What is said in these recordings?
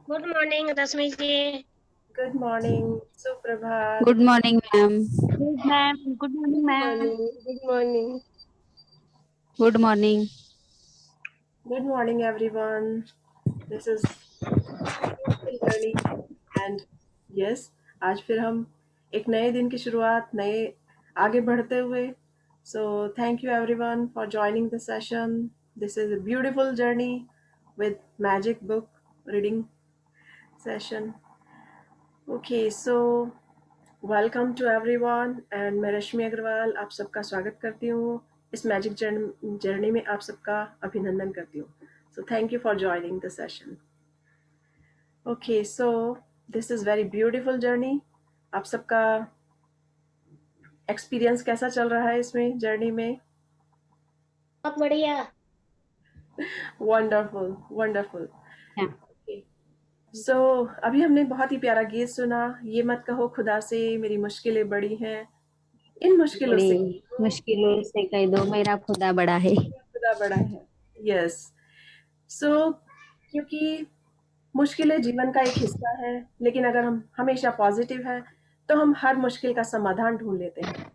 Good morning रश्मि जी। Good morning, सुप्रभात। Good morning ma'am. Good ma'am, good morning good ma'am. Morning, good morning, good morning. Good morning everyone. This is beautiful journey and yes, आज फिर हम एक नए दिन की शुरुआत, नए आगे बढ़ते हुए। So thank you everyone for joining the session. This is a beautiful journey with magic book reading session. Okay, so welcome to everyone and मैं रश्मि अग्रवाल आप सबका स्वागत करती हूँ इस मैजिक जर्नी में। आप सबका अभिनंदन करती हूँ। सो thank you for joining the session. Okay, so this is very beautiful journey. आप सबका एक्सपीरियंस कैसा चल रहा है इसमें जर्नी में? बहुत बढ़िया। Wonderful wonderful. Yeah. सो अभी हमने बहुत ही प्यारा गीत सुना, ये मत कहो खुदा से मेरी मुश्किलें बड़ी हैं, इन मुश्किलों से बड़ी मुश्किलों से कह दो मेरा खुदा बड़ा है। खुदा बड़ा है। यस। सो क्योंकि मुश्किलें जीवन का एक हिस्सा है, लेकिन अगर हम हमेशा पॉजिटिव हैं तो हम हर मुश्किल का समाधान ढूंढ लेते हैं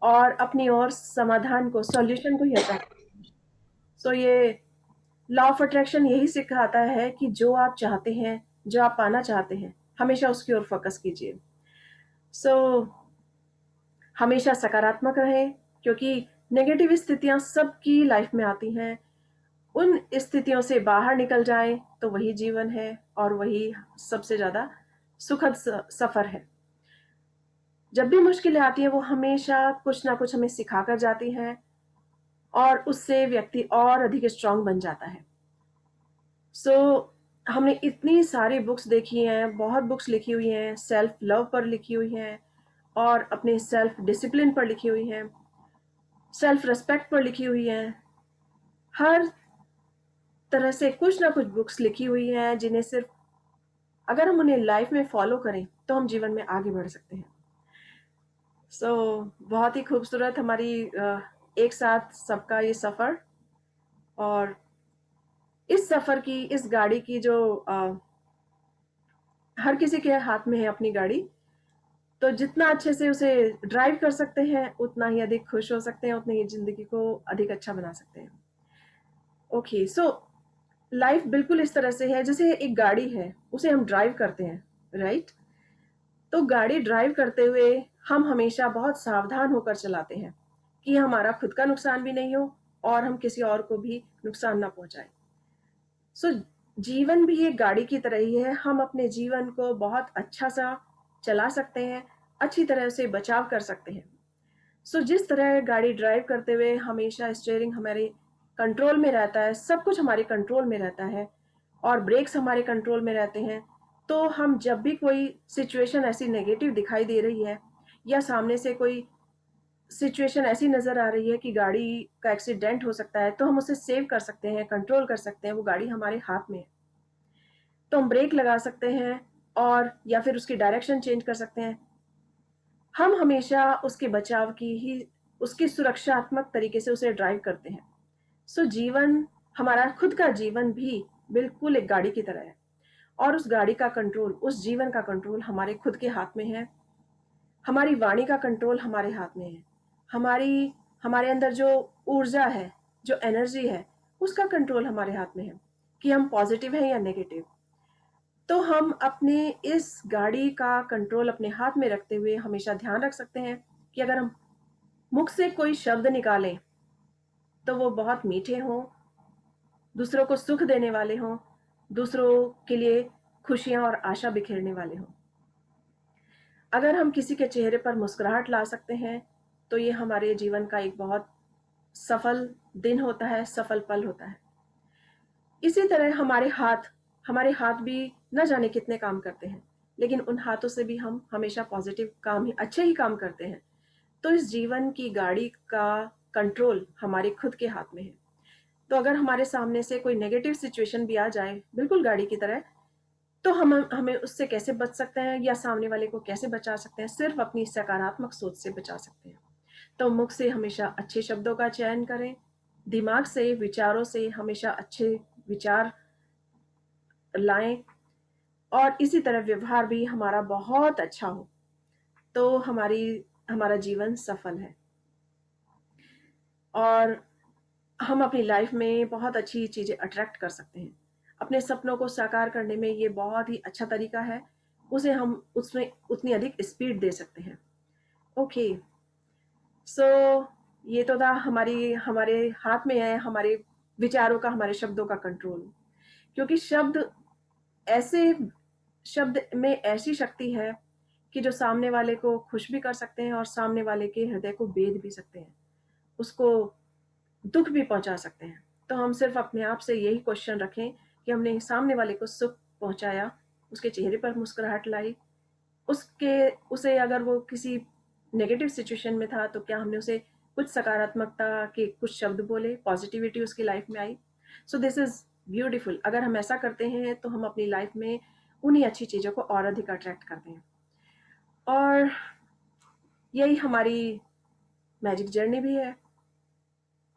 और अपनी ओर समाधान को, सॉल्यूशन को ही अट्रैक्ट। सो ये लॉ ऑफ अट्रैक्शन यही सिखाता है कि जो आप चाहते हैं, जो आप पाना चाहते हैं, हमेशा उसकी ओर फोकस कीजिए। सो हमेशा सकारात्मक रहें, क्योंकि नेगेटिव स्थितियां सबकी लाइफ में आती हैं। उन स्थितियों से बाहर निकल जाएं तो वही जीवन है और वही सबसे ज्यादा सुखद सफर है। जब भी मुश्किलें आती हैं वो हमेशा कुछ ना कुछ हमें सिखा कर जाती हैं और उससे व्यक्ति और अधिक स्ट्रांग बन जाता है। सो हमने इतनी सारी बुक्स देखी हैं, बहुत बुक्स लिखी हुई हैं, सेल्फ लव पर लिखी हुई हैं और अपने सेल्फ डिसिप्लिन पर लिखी हुई हैं, सेल्फ रिस्पेक्ट पर लिखी हुई हैं। हर तरह से कुछ ना कुछ बुक्स लिखी हुई हैं जिन्हें सिर्फ अगर हम उन्हें लाइफ में फॉलो करें तो हम जीवन में आगे बढ़ सकते हैं। सो बहुत ही खूबसूरत हमारी एक साथ सबका ये सफ़र। और इस सफ़र की, इस गाड़ी की जो हर किसी के हाथ में है अपनी गाड़ी, तो जितना अच्छे से उसे ड्राइव कर सकते हैं उतना ही अधिक खुश हो सकते हैं, उतनी ही ज़िंदगी को अधिक अच्छा बना सकते हैं। ओके, सो लाइफ बिल्कुल इस तरह से है जैसे एक गाड़ी है, उसे हम ड्राइव करते हैं, राइट? तो गाड़ी ड्राइव करते हुए हम हमेशा बहुत सावधान होकर चलाते हैं कि हमारा खुद का नुकसान भी नहीं हो और हम किसी और को भी नुकसान ना पहुंचाएं। सो जीवन भी एक गाड़ी की तरह ही है। हम अपने जीवन को बहुत अच्छा सा चला सकते हैं, अच्छी तरह से बचाव कर सकते हैं। सो जिस तरह गाड़ी ड्राइव करते हुए हमेशा स्टीयरिंग हमारे कंट्रोल में रहता है, सब कुछ हमारे कंट्रोल में रहता है और ब्रेक्स हमारे कंट्रोल में रहते हैं, तो हम जब भी कोई सिचुएशन ऐसी नेगेटिव दिखाई दे रही है या सामने से कोई सिचुएशन ऐसी नज़र आ रही है कि गाड़ी का एक्सीडेंट हो सकता है, तो हम उसे सेव कर सकते हैं, कंट्रोल कर सकते हैं। वो गाड़ी हमारे हाथ में है, तो हम ब्रेक लगा सकते हैं और या फिर उसकी डायरेक्शन चेंज कर सकते हैं। हम हमेशा उसके बचाव की ही, उसकी सुरक्षात्मक तरीके से उसे ड्राइव करते हैं। सो जीवन, हमारा खुद का जीवन भी बिल्कुल एक गाड़ी की तरह है और उस गाड़ी का कंट्रोल, उस जीवन का कंट्रोल हमारे खुद के हाथ में है। हमारी वाणी का कंट्रोल हमारे हाथ में है। हमारी हमारे अंदर जो ऊर्जा है, जो एनर्जी है, उसका कंट्रोल हमारे हाथ में है कि हम पॉजिटिव हैं या नेगेटिव। तो हम अपने इस गाड़ी का कंट्रोल अपने हाथ में रखते हुए हमेशा ध्यान रख सकते हैं कि अगर हम मुख से कोई शब्द निकालें तो वो बहुत मीठे हों, दूसरों को सुख देने वाले हों, दूसरों के लिए खुशियां और आशा बिखेरने वाले हों। अगर हम किसी के चेहरे पर मुस्कुराहट ला सकते हैं तो ये हमारे जीवन का एक बहुत सफल दिन होता है, सफल पल होता है। इसी तरह हमारे हाथ भी न जाने कितने काम करते हैं, लेकिन उन हाथों से भी हम हमेशा पॉजिटिव काम ही, अच्छे ही काम करते हैं। तो इस जीवन की गाड़ी का कंट्रोल हमारे खुद के हाथ में है। तो अगर हमारे सामने से कोई नेगेटिव सिचुएशन भी आ जाए, बिल्कुल गाड़ी की तरह, तो हम हमें उससे कैसे बच सकते हैं या सामने वाले को कैसे बचा सकते हैं? सिर्फ अपनी सकारात्मक सोच से बचा सकते हैं। तो मुख से हमेशा अच्छे शब्दों का चयन करें, दिमाग से, विचारों से हमेशा अच्छे विचार लाएं और इसी तरह व्यवहार भी हमारा बहुत अच्छा हो, तो हमारा जीवन सफल है और हम अपनी लाइफ में बहुत अच्छी चीज़ें अट्रैक्ट कर सकते हैं। अपने सपनों को साकार करने में ये बहुत ही अच्छा तरीका है, उसे हम उसमें उतनी अधिक स्पीड दे सकते हैं। ओके, सो ये तो था हमारे हाथ में है हमारे विचारों का, हमारे शब्दों का कंट्रोल, क्योंकि शब्द में ऐसी शक्ति है कि जो सामने वाले को खुश भी कर सकते हैं और सामने वाले के हृदय को भेद भी सकते हैं, उसको दुख भी पहुंचा सकते हैं। तो हम सिर्फ अपने आप से यही क्वेश्चन रखें कि हमने सामने वाले को सुख पहुंचाया, उसके चेहरे पर मुस्कुराहट लाई, उसे अगर वो किसी नेगेटिव सिचुएशन में था तो क्या हमने उसे कुछ सकारात्मकता के कुछ शब्द बोले, पॉजिटिविटी उसकी लाइफ में आई। So this is beautiful. अगर हम ऐसा करते हैं तो हम अपनी लाइफ में उन्हीं अच्छी चीज़ों को और अधिक अट्रैक्ट करते हैं और यही हमारी मैजिक जर्नी भी है।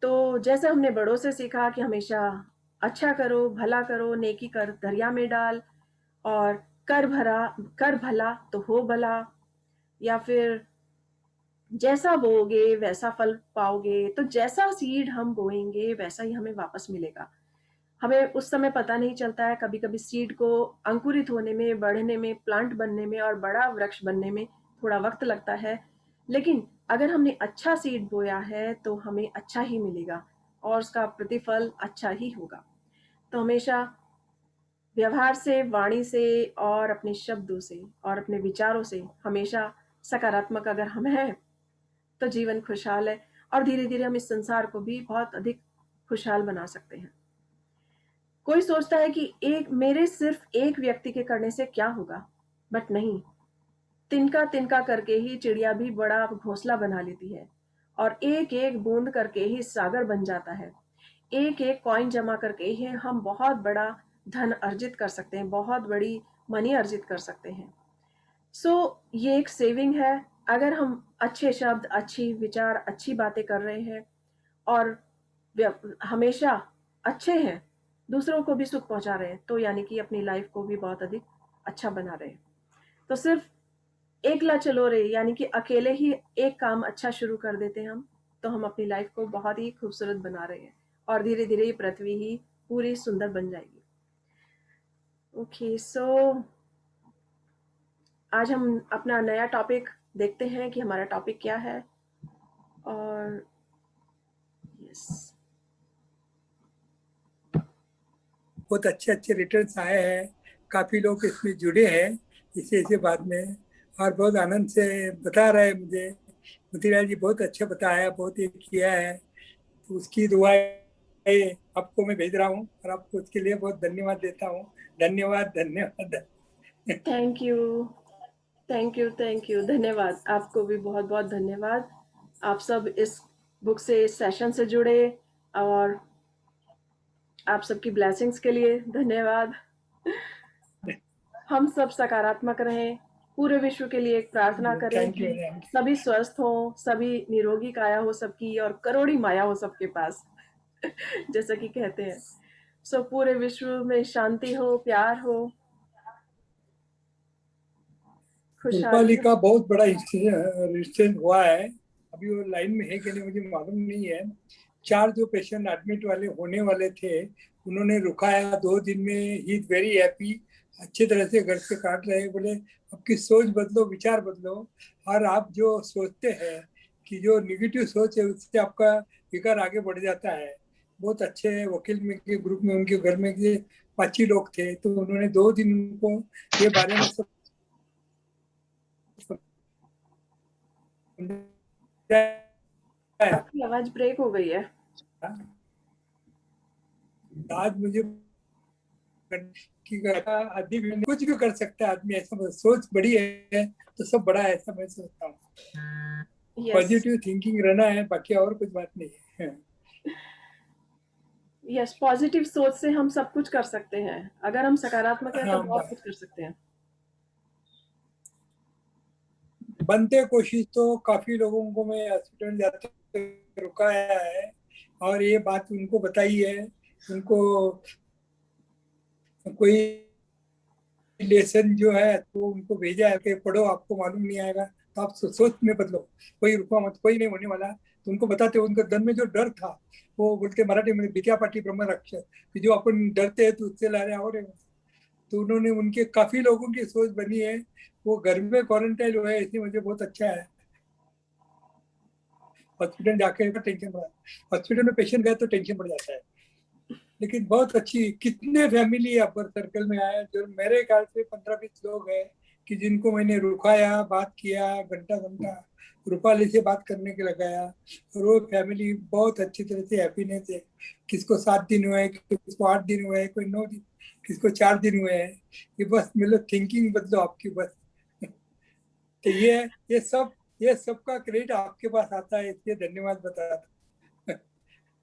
तो जैसे हमने बड़ों से सीखा कि हमेशा अच्छा करो, भला करो, नेकी कर दरिया में डाल, और कर भला तो हो भला, या फिर जैसा बोओगे वैसा फल पाओगे, तो जैसा सीड हम बोएंगे वैसा ही हमें वापस मिलेगा। हमें उस समय पता नहीं चलता है, कभी कभी सीड को अंकुरित होने में, बढ़ने में, प्लांट बनने में और बड़ा वृक्ष बनने में थोड़ा वक्त लगता है, लेकिन अगर हमने अच्छा सीड बोया है तो हमें अच्छा ही मिलेगा और उसका प्रतिफल अच्छा ही होगा। तो हमेशा व्यवहार से, वाणी से और अपने शब्दों से और अपने विचारों से हमेशा सकारात्मक अगर हम हैं तो जीवन खुशहाल है और धीरे धीरे हम इस संसार को भी बहुत अधिक खुशहाल बना सकते हैं। कोई सोचता है कि एक मेरे सिर्फ एक व्यक्ति के करने से क्या होगा, बट नहीं, तिनका तिनका करके ही चिड़िया भी बड़ा घोंसला बना लेती है और एक एक बूंद करके ही सागर बन जाता है। एक एक कॉइन जमा करके ही हम बहुत बड़ा धन अर्जित कर सकते हैं, बहुत बड़ी मनी अर्जित कर सकते हैं। ये एक सेविंग है। अगर हम अच्छे शब्द, अच्छी विचार, अच्छी बातें कर रहे हैं और हमेशा अच्छे हैं, दूसरों को भी सुख पहुंचा रहे हैं, तो यानी कि अपनी लाइफ को भी बहुत अधिक अच्छा बना रहे हैं। तो सिर्फ एकला चलो रे, यानी कि अकेले ही एक काम अच्छा शुरू कर देते हैं हम, तो हम अपनी लाइफ को बहुत ही खूबसूरत बना रहे हैं और धीरे धीरे ये पृथ्वी ही पूरी सुंदर बन जाएगी। ओके, सो आज हम अपना नया टॉपिक देखते हैं कि हमारा टॉपिक क्या है। और यस, बहुत अच्छे अच्छे रिटर्न्स आए हैं, काफ़ी लोग इसमें जुड़े हैं इसे बाद में, और बहुत आनंद से बता रहे हैं मुझे। मोतीलाल जी बहुत अच्छा बताया, बहुत ये किया है, तो उसकी दुआएं आपको मैं भेज रहा हूँ और आपको उसके लिए बहुत धन्यवाद देता हूँ। धन्यवाद धन्यवाद। Thank you, thank you, thank you, धन्यवाद। आपको भी बहुत बहुत धन्यवाद। आप सब इस बुक से, इस सेशन से जुड़े और आप सबकी ब्लेसिंग्स के लिए धन्यवाद। हम सब सकारात्मक रहें, पूरे विश्व के लिए एक प्रार्थना करें थैंक यू। कि सभी स्वस्थ हो, सभी निरोगी काया हो सबकी और करोड़ी माया हो सबके पास जैसा कि कहते हैं। पूरे विश्व में शांति हो, प्यार हो, खुशहाली रूपाली हो। का बहुत बड़ा इंसिडेंट हुआ है, अभी वो लाइन में है कि नहीं मुझे मालूम नहीं है। 4 जो पेशेंट एडमिट वाले होने वाले थे उन्होंने रुकाया 2 दिन में। ही इज वेरी हैप्पी, अच्छे तरह से घर से काट रहे हैं। बोले आपकी सोच बदलो, विचार बदलो, और आप जो सोचते हैं कि जो निगेटिव सोच है उससे आपका विकार आगे बढ़ जाता है। बहुत अच्छे वकील में के ग्रुप में उनके घर में 5 ही लोग थे, तो उन्होंने 2 दिन उनको ये बारे में सब आपकी आवाज ब्रेक हो गई है। आज मुझे कि आदमी भी कुछ भी कर सकता है आदमी, ऐसा सोच बड़ी है तो सब बड़ा है, ऐसा मैं सोचता हूँ। पॉजिटिव थिंकिंग रहना है, बाकी और कुछ बात नहीं है। यस, पॉजिटिव सोच से हम सब कुछ कर सकते हैं। अगर हम सकारात्मक हैं तो बहुत कुछ कर सकते हैं। बनते कोशिश तो काफी लोगों को मैं हॉस्पिटल जाते रुकाया है और ये बात उनको बताई है। उनको कोई लेसन जो है तो उनको भेजा है कि पढ़ो, आपको मालूम नहीं आएगा तो आप सोच में बदलो, कोई रुको मत, कोई नहीं होने वाला। तो उनको बताते, उनके मन में जो डर था, वो बोलते मराठी में विद्या पाठी ब्रह्म रक्षक, कि जो अपन डरते हैं तो उससे लहरें और। तो उन्होंने, उनके काफी लोगों की सोच बनी है, वो घर में क्वारंटाइन हुए, इसलिए मुझे बहुत अच्छा है। हॉस्पिटल जाके टेंशन पड़ा, हॉस्पिटल में पेशेंट गए तो टेंशन पड़ जाता है। लेकिन बहुत अच्छी, कितने फैमिली अपर सर्कल में आए, जो मेरे ख्याल से 15-20 लोग हैं कि जिनको मैंने रुकाया, बात किया, घंटा घंटा रूपाली से बात करने के लगाया, और वो फैमिली बहुत अच्छी तरह से हैप्पीनेस है। किसको 7 दिन हुए, किसको 8 दिन हुए, कोई 9 दिन, किसको 4 दिन हुए हैं। ये बस मतलब थिंकिंग बदलो आपकी बस। तो ये सबका क्रेडिट आपके पास आता है, इसलिए धन्यवाद बता रहा।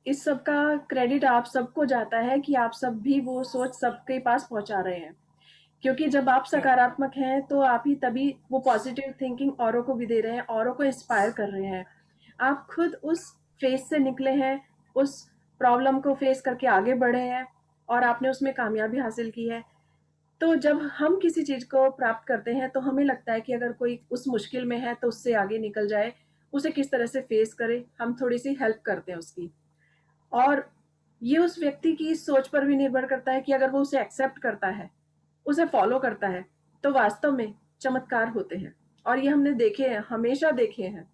इस सब का क्रेडिट आप सबको जाता है कि आप सब भी वो सोच सबके पास पहुंचा रहे हैं, क्योंकि जब आप सकारात्मक हैं तो आप ही तभी वो पॉजिटिव थिंकिंग औरों को भी दे रहे हैं, औरों को इंस्पायर कर रहे हैं। आप खुद उस फेस से निकले हैं, उस प्रॉब्लम को फेस करके आगे बढ़े हैं और आपने उसमें कामयाबी हासिल की है। तो जब हम किसी चीज़ को प्राप्त करते हैं तो हमें लगता है कि अगर कोई उस मुश्किल में है तो उससे आगे निकल जाए, उसे किस तरह से फेस करे, हम थोड़ी सी हेल्प करते हैं उसकी। और ये उस व्यक्ति की सोच पर भी निर्भर करता है कि अगर वो उसे एक्सेप्ट करता है, उसे फॉलो करता है, तो वास्तव में चमत्कार होते हैं। और ये हमने देखे हैं, हमेशा देखे हैं।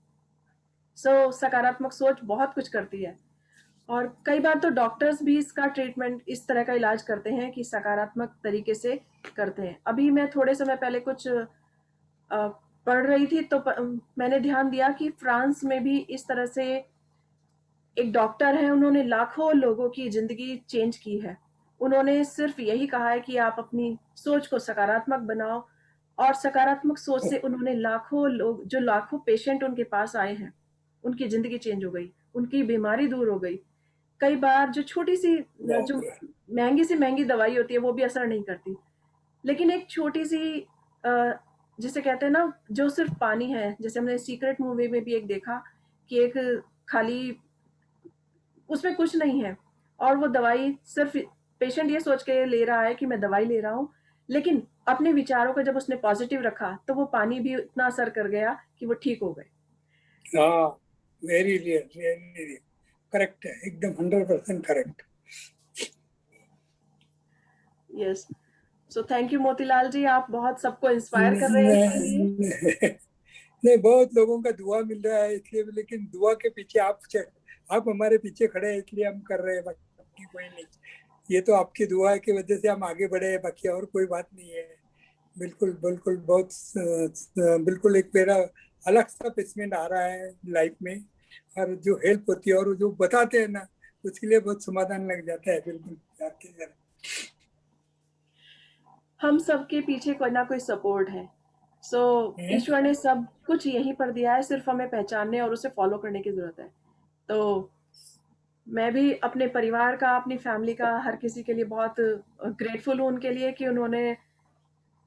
सकारात्मक सोच बहुत कुछ करती है। और कई बार तो डॉक्टर्स भी इसका ट्रीटमेंट, इस तरह का इलाज करते हैं कि सकारात्मक तरीके से करते हैं। अभी मैं थोड़े समय पहले कुछ पढ़ रही थी तो मैंने ध्यान दिया कि फ्रांस में भी इस तरह से एक डॉक्टर है, उन्होंने लाखों लोगों की जिंदगी चेंज की है। उन्होंने सिर्फ यही कहा है कि आप अपनी सोच को सकारात्मक बनाओ, और सकारात्मक सोच से उन्होंने लाखों लोग, जो लाखों पेशेंट उनके पास आए हैं, उनकी जिंदगी चेंज हो गई, उनकी बीमारी दूर हो गई। कई बार जो छोटी सी, जो महंगी से महंगी दवाई होती है वो भी असर नहीं करती, लेकिन एक छोटी सी जिसे कहते हैं ना, जो सिर्फ पानी है, जैसे हमने सीक्रेट मूवी में भी एक देखा कि एक खाली, उसमें कुछ नहीं है और वो दवाई सिर्फ पेशेंट ये सोच के ले रहा है कि मैं दवाई ले रहा हूँ, लेकिन अपने विचारों को जब उसने पॉजिटिव रखा तो वो पानी भी इतना असर कर गया कि वो ठीक हो गए। हाँ, वेरी रियल, करेक्ट है, एकदम 100% correct. Yes, so thank you Motilal ji, आप बहुत सबको इंस्पायर कर रहे हैं इसके लिए। नहीं, बहुत लोगों का दुआ मिल रहा है इसलिए, लेकिन दुआ के पीछे आप हमारे पीछे खड़े हैं इसलिए हम कर रहे हैं, बाकी कोई नहीं। ये तो आपकी दुआ की वजह से हम आगे बढ़े हैं, बाकी और कोई बात नहीं है। बिल्कुल बिल्कुल, बहुत बिल्कुल एक मेरा अलग सा प्लेसमेंट आ रहा है लाइफ में, और जो हेल्प होती है और जो बताते हैं ना, उसके लिए बहुत समाधान लग जाता है। बिल्कुल आपके घर हम सबके पीछे कोई ना कोई सपोर्ट है। ईश्वर ने सब कुछ यहीं पर दिया है, सिर्फ हमें पहचानने और उसे फॉलो करने की जरूरत है। तो मैं भी अपने परिवार का, अपनी फैमिली का, हर किसी के लिए बहुत ग्रेटफुल हूँ उनके लिए कि उन्होंने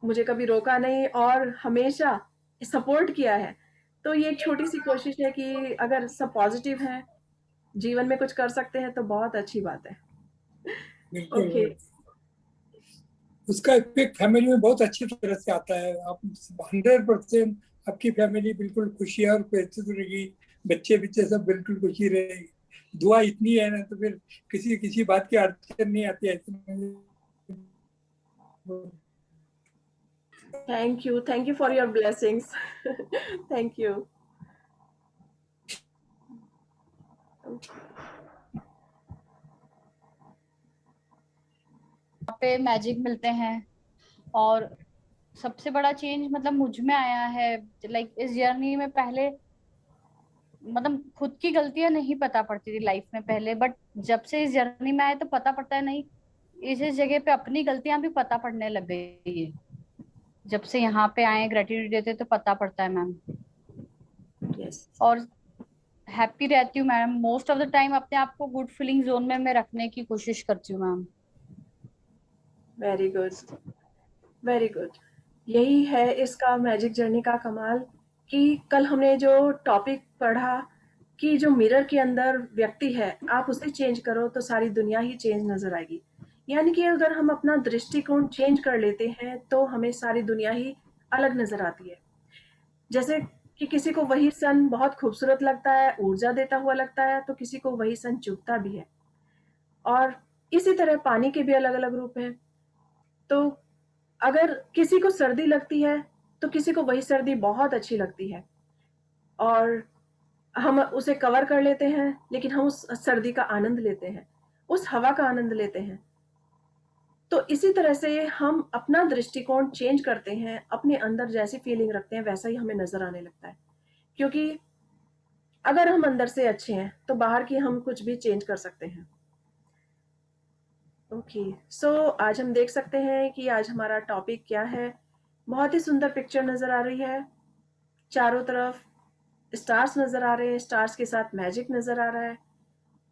मुझे कभी रोका नहीं और हमेशा सपोर्ट किया है। तो ये एक छोटी सी कोशिश है कि अगर सब पॉजिटिव हैं, जीवन में कुछ कर सकते हैं तो बहुत अच्छी बात है। बिल्कुल ओके, उसका इफेक्ट फैमिली में बहुत अच्छी तरह से आता है। आप 100% आपकी फैमिली बिल्कुल खुशी और बेहतर रहेगी, बच्चे बच्चे सब बिल्कुल खुशी रहेगी। दुआ इतनी है ना, तो फिर किसी किसी बात की अड़चन नहीं आती है। Thank you for your blessings. Thank you. पे मैजिक मिलते हैं। और सबसे बड़ा चेंज मतलब मुझ में आया है, लाइक इस जर्नी में पहले मतलब खुद की गलतियां नहीं पता पड़ती थी लाइफ में पहले, बट जब से इस जर्नी में आए तो पता पड़ता है नहीं, इस जगह पे अपनी गलतियां भी पता पड़ने लग गई है। जब से यहाँ पे आए, ग्रेटिट्यूड देते तो पता पड़ता है मैम। यस, और हैप्पी रहती हूँ ma'am, most of the time अपने आप को गुड फीलिंग जोन में मैं रखने की कोशिश करती हूँ ma'am. Very good, very good. यही है इसका मैजिक जर्नी का कमाल, कि कल हमने जो टॉपिक पढ़ा कि जो मिरर के अंदर व्यक्ति है, आप उसे चेंज करो तो सारी दुनिया ही चेंज नजर आएगी। यानी कि अगर हम अपना दृष्टिकोण चेंज कर लेते हैं तो हमें सारी दुनिया ही अलग नजर आती है। जैसे कि किसी को वही सन बहुत खूबसूरत लगता है, ऊर्जा देता हुआ लगता है, तो किसी को वही सन चुभता भी है। और इसी तरह पानी के भी अलग अलग रूप हैं। तो अगर किसी को सर्दी लगती है तो किसी को वही सर्दी बहुत अच्छी लगती है और हम उसे कवर कर लेते हैं, लेकिन हम उस सर्दी का आनंद लेते हैं, उस हवा का आनंद लेते हैं। तो इसी तरह से हम अपना दृष्टिकोण चेंज करते हैं, अपने अंदर जैसी फीलिंग रखते हैं वैसा ही हमें नजर आने लगता है। क्योंकि अगर हम अंदर से अच्छे हैं तो बाहर की हम कुछ भी चेंज कर सकते हैं। ओके, सो आज हम देख सकते हैं कि आज हमारा टॉपिक क्या है। बहुत ही सुंदर पिक्चर नजर आ रही है, चारों तरफ स्टार्स नजर आ रहे हैं, स्टार्स के साथ मैजिक नजर आ रहा है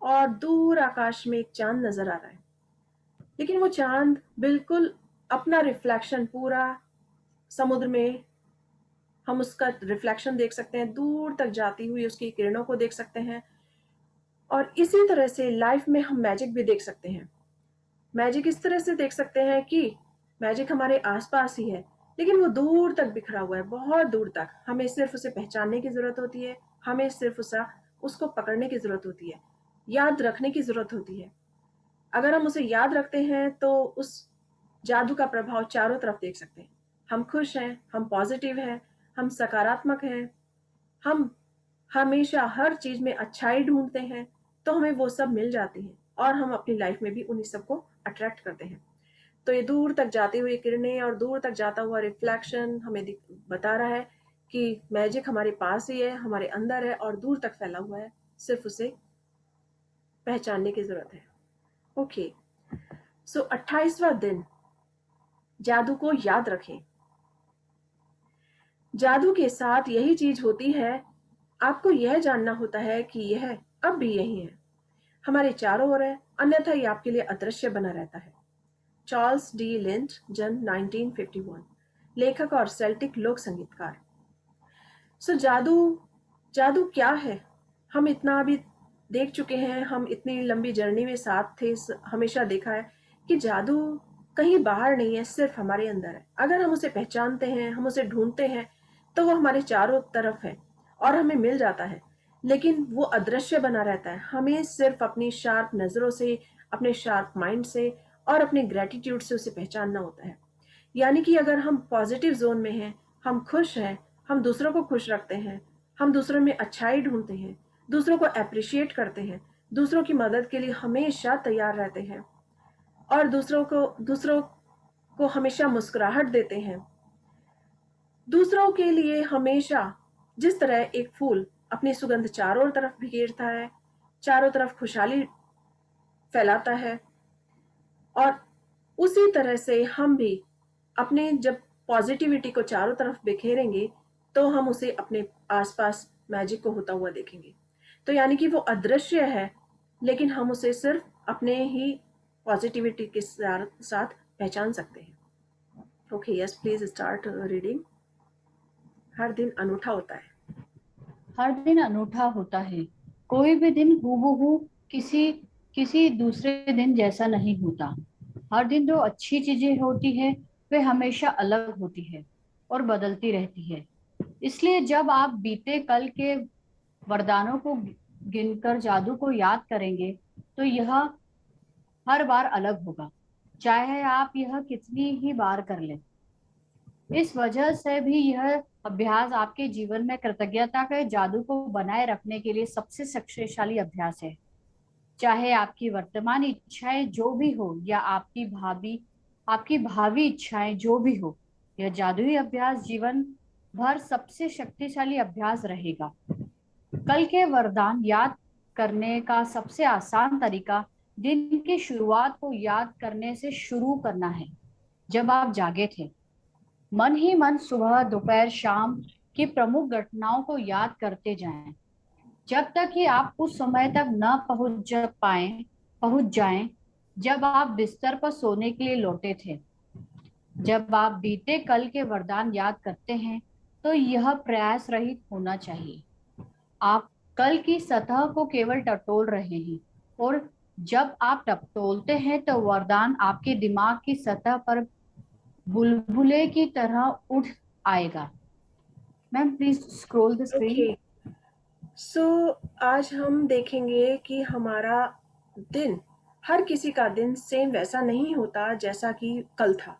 और दूर आकाश में एक चांद नजर आ रहा है। लेकिन वो चांद बिल्कुल अपना रिफ्लेक्शन पूरा समुद्र में, हम उसका रिफ्लेक्शन देख सकते हैं, दूर तक जाती हुई उसकी किरणों को देख सकते हैं। और इसी तरह से लाइफ में हम मैजिक भी देख सकते हैं। मैजिक इस तरह से देख सकते हैं कि मैजिक हमारे आसपास ही है, लेकिन वो दूर तक बिखरा हुआ है, बहुत दूर तक। हमें सिर्फ उसे पहचानने की जरूरत होती है, हमें सिर्फ उसको पकड़ने की जरूरत होती है, याद रखने की जरूरत होती है। अगर हम उसे याद रखते हैं तो उस जादू का प्रभाव चारों तरफ देख सकते हैं। हम खुश हैं, हम पॉजिटिव हैं, हम सकारात्मक हैं, हम हमेशा हर चीज में अच्छाई ढूंढते हैं, तो हमें वो सब मिल जाती है और हम अपनी लाइफ में भी उन्हीं सबको अट्रैक्ट करते हैं। तो ये दूर तक जाती हुई किरणें और दूर तक जाता हुआ रिफ्लेक्शन हमें बता रहा है कि मैजिक हमारे पास ही है, हमारे अंदर है और दूर तक फैला हुआ है, सिर्फ उसे पहचानने की जरूरत है। ओके, सो 28वां दिन, जादू को याद रखें। जादू के साथ यही चीज होती है, आपको यह जानना होता है कि यह अब भी यही है, हमारे चारों ओर है, अन्यथा ये आपके लिए अदृश्य बना रहता है। चार्ल्स डी लिंच, जन्म 1951, लेखक और सेल्टिक लोक संगीतकार। सो जादू, जादू क्या है? हम इतना अभी देख चुके हैं, हम इतनी लंबी जर्नी में साथ थे, हमेशा देखा है कि जादू कहीं बाहर नहीं है, सिर्फ हमारे अंदर है। अगर हम उसे पहचानते हैं, हम उसे ढूंढते हैं, तो वो हमारे चारों तरफ है और हमें मिल जाता है, लेकिन वो अदृश्य बना रहता है। हमें सिर्फ अपनी शार्प नजरों से, अपने शार्प माइंड से और अपने ग्रेटिट्यूड से उसे पहचानना होता है। यानी कि अगर हम पॉजिटिव जोन में हैं, हम खुश हैं, हम दूसरों को खुश रखते हैं, हम दूसरों में अच्छाई ढूंढते हैं, दूसरों को अप्रिशिएट करते हैं, दूसरों की मदद के लिए हमेशा तैयार रहते हैं और दूसरों को हमेशा मुस्कुराहट देते हैं, दूसरों के लिए हमेशा, जिस तरह एक फूल अपनी सुगंध चारों तरफ बिखेरता है, चारों तरफ खुशहाली फैलाता है, और उसी तरह से हम भी अपने जब पॉजिटिविटी को चारों तरफ बिखेरेंगे तो हम उसे अपने आसपास मैजिक को होता हुआ देखेंगे। तो यानी कि वो अदृश्य है, लेकिन हम उसे सिर्फ अपने ही पॉजिटिविटी के साथ पहचान सकते हैं। Okay, yes, please start reading. हर दिन अनूठा होता है। हर दिन अनूठा होता है, कोई भी दिन हूबहू किसी किसी दूसरे दिन जैसा नहीं होता। हर दिन जो अच्छी चीजें होती है वे हमेशा अलग होती है और बदलती रहती है। इसलिए जब आप बीते कल के वरदानों को गिनकर जादू को याद करेंगे तो यह हर बार अलग होगा, चाहे आप यह कितनी ही बार कर लें। इस वजह से भी यह अभ्यास आपके जीवन में कृतज्ञता के जादू को बनाए रखने के लिए सबसे शक्तिशाली अभ्यास है। चाहे आपकी वर्तमान इच्छाएं जो भी हो या आपकी भावी इच्छाएं जो भी हो, यह जादुई अभ्यास जीवन भर सबसे शक्तिशाली अभ्यास रहेगा। कल के वरदान याद करने का सबसे आसान तरीका दिन की शुरुआत को याद करने से शुरू करना है। जब आप जागे थे, मन ही मन सुबह, दोपहर, शाम की प्रमुख घटनाओं को याद करते जाएं, जब तक कि आप उस समय तक न पहुंच जाएं जब आप बिस्तर पर सोने के लिए लौटे थे। जब आप बीते कल के वरदान याद करते हैं तो यह प्रयास रहित होना चाहिए। आप कल की सतह को केवल टटोल रहे हैं और जब आप टटोलते हैं तो वरदान आपके दिमाग की सतह पर बुलबुले की तरह उठ आएगा। Ma'am please scroll the screen. Okay, so आज हम देखेंगे कि हमारा दिन, हर किसी का दिन सेम वैसा नहीं होता जैसा कि कल था।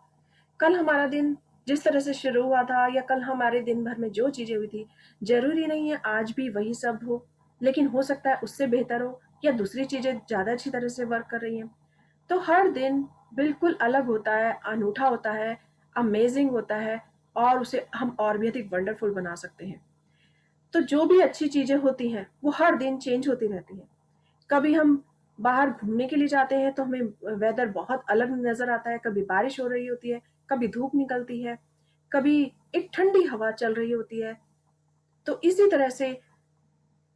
कल हमारा दिन जिस तरह से शुरू हुआ था या कल हमारे दिन भर में जो चीज़ें हुई थी, ज़रूरी नहीं है आज भी वही सब हो, लेकिन हो सकता है उससे बेहतर हो या दूसरी चीज़ें ज़्यादा अच्छी तरह से वर्क कर रही हैं। तो हर दिन बिल्कुल अलग होता है, अनूठा होता है, अमेजिंग होता है और उसे हम और भी अधिक वंडरफुल बना सकते हैं। तो जो भी अच्छी चीज़ें होती हैं वो हर दिन चेंज होती रहती हैं। कभी हम बाहर घूमने के लिए जाते हैं तो हमें वेदर बहुत अलग नज़र आता है, कभी बारिश हो रही होती है, कभी धूप निकलती है, कभी एक ठंडी हवा चल रही होती है। तो इसी तरह से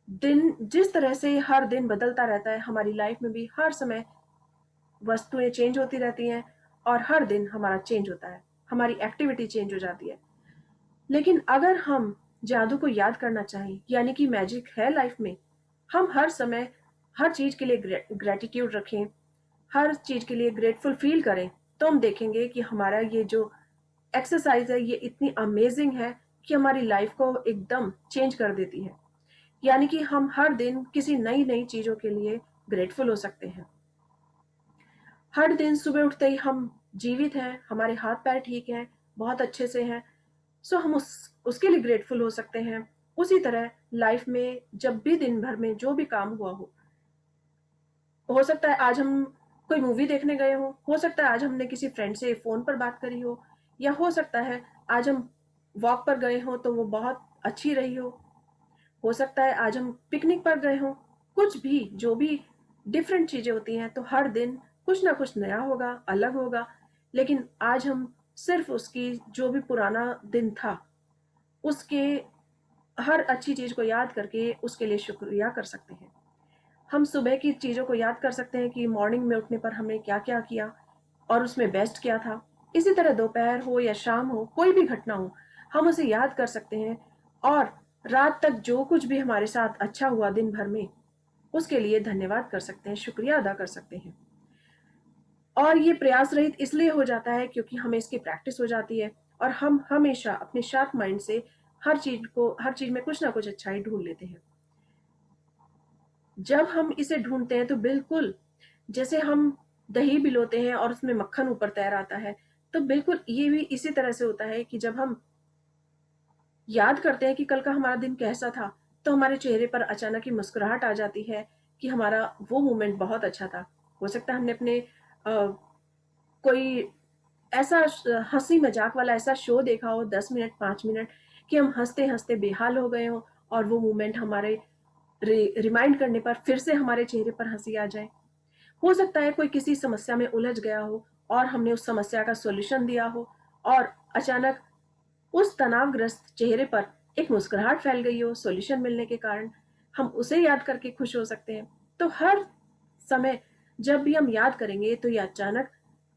दिन, जिस तरह से हर दिन बदलता रहता है, हमारी लाइफ में भी हर समय वस्तुएं चेंज होती रहती हैं और हर दिन हमारा चेंज होता है, हमारी एक्टिविटी चेंज हो जाती है। लेकिन अगर हम जादू को याद करना चाहें, यानी कि मैजिक है लाइफ में, हम हर समय हर चीज़ के लिए ग्रेटिट्यूड रखें, हर चीज़ के लिए ग्रेटफुल फील करें, तो हम देखेंगे कि हमारा ये जो एक्सरसाइज है ये इतनी अमेजिंग है कि हमारी लाइफ को एकदम चेंज कर देती है। यानी कि हम हर दिन किसी नई नई चीज़ों के लिए ग्रेटफुल हो सकते हैं। हर दिन सुबह उठते ही हम जीवित हैं, हमारे हाथ पैर ठीक हैं, बहुत अच्छे से हैं, सो हम उसके लिए ग्रेटफुल हो सकते हैं। उसी तरह लाइफ में जब भी दिन भर में जो भी काम हुआ हो सकता है आज हम कोई मूवी देखने गए हो सकता है आज हमने किसी फ्रेंड से फ़ोन पर बात करी हो, या हो सकता है आज हम वॉक पर गए हों तो वो बहुत अच्छी रही हो सकता है आज हम पिकनिक पर गए हों। कुछ भी, जो भी डिफरेंट चीज़ें होती हैं, तो हर दिन कुछ ना कुछ नया होगा, अलग होगा, लेकिन आज हम सिर्फ उसकी जो भी पुराना दिन था उसके हर अच्छी चीज़ को याद करके उसके लिए शुक्रिया कर सकते हैं। हम सुबह की चीज़ों को याद कर सकते हैं कि मॉर्निंग में उठने पर हमने क्या क्या किया और उसमें बेस्ट क्या था। इसी तरह दोपहर हो या शाम हो, कोई भी घटना हो, हम उसे याद कर सकते हैं और रात तक जो कुछ भी हमारे साथ अच्छा हुआ दिन भर में, उसके लिए धन्यवाद कर सकते हैं, शुक्रिया अदा कर सकते हैं। और ये प्रयास रहित इसलिए हो जाता है क्योंकि हमें इसकी प्रैक्टिस हो जाती है और हम हमेशा अपने शार्प माइंड से हर चीज़ में कुछ ना कुछ अच्छाई ढूंढ लेते हैं। जब हम इसे ढूंढते हैं तो बिल्कुल जैसे हम दही भिगोते हैं और उसमें मक्खन ऊपर तैर आता है, तो बिल्कुल ये भी इसी तरह से होता है कि जब हम याद करते हैं कि कल का हमारा दिन कैसा था, तो हमारे चेहरे पर अचानक ही मुस्कुराहट आ जाती है कि हमारा वो मोमेंट बहुत अच्छा था। हो सकता है हमने अपने कोई ऐसा हंसी मजाक वाला ऐसा शो देखा हो 10 मिनट 5 मिनट कि हम हंसते हंसते बेहाल हो गए हो और वो मोमेंट हमारे रिमाइंड करने पर फिर से हमारे चेहरे पर हंसी आ जाए। हो सकता है कोई किसी समस्या में उलझ गया हो और हमने उस समस्या का सॉल्यूशन दिया हो और अचानक उस तनावग्रस्त चेहरे पर एक मुस्कुराहट फैल गई हो सॉल्यूशन मिलने के कारण, हम उसे याद करके खुश हो सकते हैं। तो हर समय जब भी हम याद करेंगे तो ये अचानक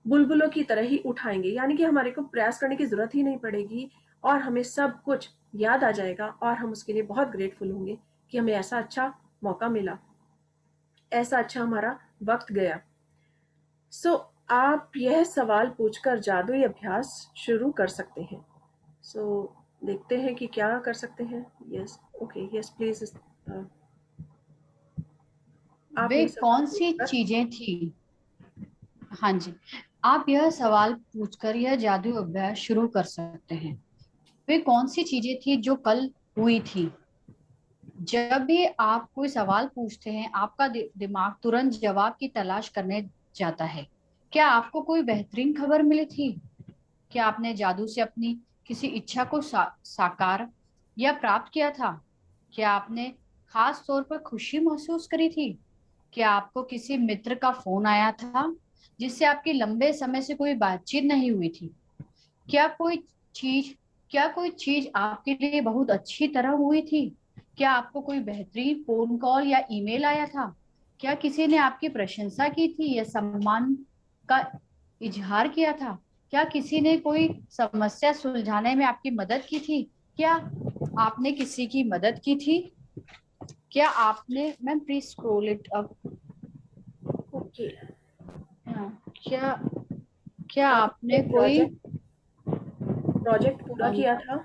बुलबुलों की तरह ही उठाएंगे, यानी कि हमारे को प्रयास करने की जरूरत ही नहीं पड़ेगी और हमें सब कुछ याद आ जाएगा और हम उसके लिए बहुत ग्रेटफुल होंगे कि हमें ऐसा अच्छा मौका मिला, ऐसा अच्छा हमारा वक्त गया। सो आप यह सवाल पूछकर जादुई अभ्यास शुरू कर सकते हैं। सो देखते हैं कि क्या कर सकते हैं। Yes, okay, yes please. आप वे ये सवाल कौन सी पूछकर चीजें थी? हाँ जी, आप यह सवाल पूछकर यह जादू अभ्यास शुरू कर सकते हैं। वे कौन सी चीजें थी जो कल हुई थी? जब भी आप कोई सवाल पूछते हैं, आपका दिमाग तुरंत जवाब की तलाश करने जाता है। क्या आपको कोई बेहतरीन खबर मिली थी? क्या आपने जादू से अपनी किसी इच्छा को साकार या प्राप्त किया था? क्या आपने खास तौर पर खुशी महसूस करी थी? क्या आपको किसी मित्र का फोन आया था जिससे आपकी लंबे समय से कोई बातचीत नहीं हुई थी? क्या कोई चीज क्या कोई चीज आपके लिए बहुत अच्छी तरह हुई थी? क्या आपको कोई बेहतरीन फोन कॉल या ईमेल आया था? क्या किसी ने आपकी प्रशंसा की थी या सम्मान का इजहार किया था? क्या किसी ने कोई समस्या सुलझाने में आपकी मदद की थी? क्या आपने किसी की मदद की थी? क्या आपने, ma'am please scroll it up. Okay, हाँ, क्या आपने कोई प्रोजेक्ट पूरा किया था?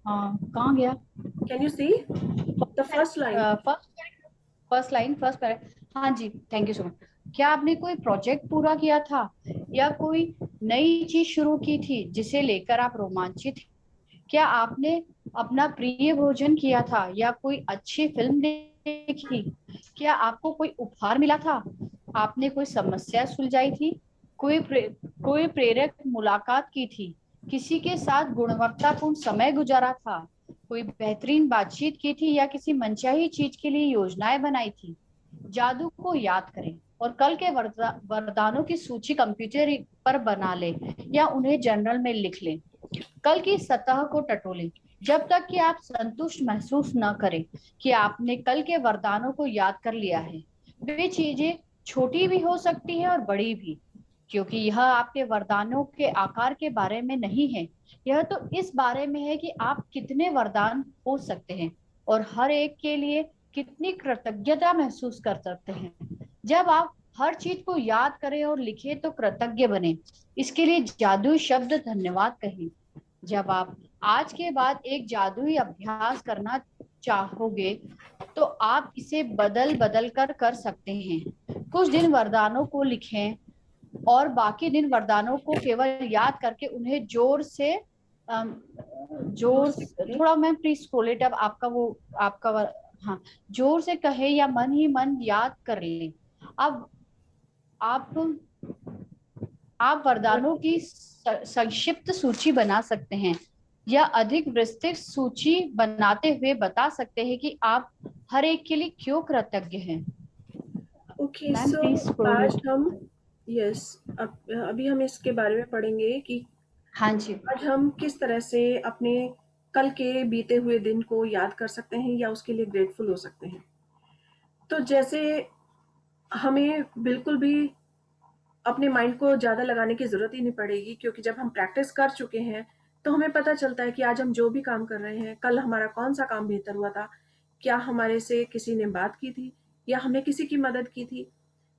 हाँ, कहाँ गया? Can you see the first line? First para. हाँ जी, थैंक यू सो मच। क्या आपने कोई प्रोजेक्ट पूरा किया था या कोई नई चीज शुरू की थी जिसे लेकर आप रोमांचित? क्या आपने अपना प्रिय भोजन किया था या कोई अच्छी फिल्म देखी? क्या आपको कोई उपहार मिला था? आपने कोई समस्या सुलझाई थी? कोई प्रेरक मुलाकात की थी? किसी के साथ गुणवत्तापूर्ण समय गुजारा था? कोई बेहतरीन बातचीत की थी या किसी मनचाही चीज के लिए योजनाएं बनाई थी? जादू को याद करें और कल के वरदानों की सूची कंप्यूटर पर बना लें या उन्हें जर्नल में लिख लें। कल की सतह को टटोलें जब तक कि आप संतुष्ट महसूस न करें कि आपने कल के वरदानों को याद कर लिया है। वे चीजें छोटी भी हो सकती है और बड़ी भी, क्योंकि यह आपके वरदानों के आकार के बारे में नहीं है। यह तो इस बारे में है कि आप कितने वरदान हो सकते हैं और हर एक के लिए कितनी कृतज्ञता महसूस कर सकते हैं। जब आप हर चीज को याद करें और लिखें तो कृतज्ञ बने। इसके लिए जादुई शब्द धन्यवाद कहें। जब आप आज के बाद एक जादुई अभ्यास करना चाहोगे तो आप इसे बदल बदल कर सकते हैं। कुछ दिन वरदानों को लिखें और बाकी दिन वरदानों को केवल याद करके उन्हें थोड़ा ma'am please scroll it up. हाँ, जोर से कहे या मन ही मन याद कर लें। अब आप वरदानों की संक्षिप्त सूची बना सकते हैं या अधिक विस्तृत सूची बनाते हुए बता सकते हैं कि आप हर एक के लिए क्यों कृतज्ञ हैं। Okay, ma'am so please scroll आज हम अभी हम इसके बारे में पढ़ेंगे कि हाँ जी। आज हम किस तरह से अपने कल के बीते हुए दिन को याद कर सकते हैं या उसके लिए ग्रेटफुल हो सकते हैं। तो जैसे हमें बिल्कुल भी अपने माइंड को ज़्यादा लगाने की ज़रूरत ही नहीं पड़ेगी, क्योंकि जब हम प्रैक्टिस कर चुके हैं तो हमें पता चलता है कि आज हम जो भी काम कर रहे हैं, कल हमारा कौन सा काम बेहतर हुआ था, क्या हमारे से किसी ने बात की थी या हमने किसी की मदद की थी,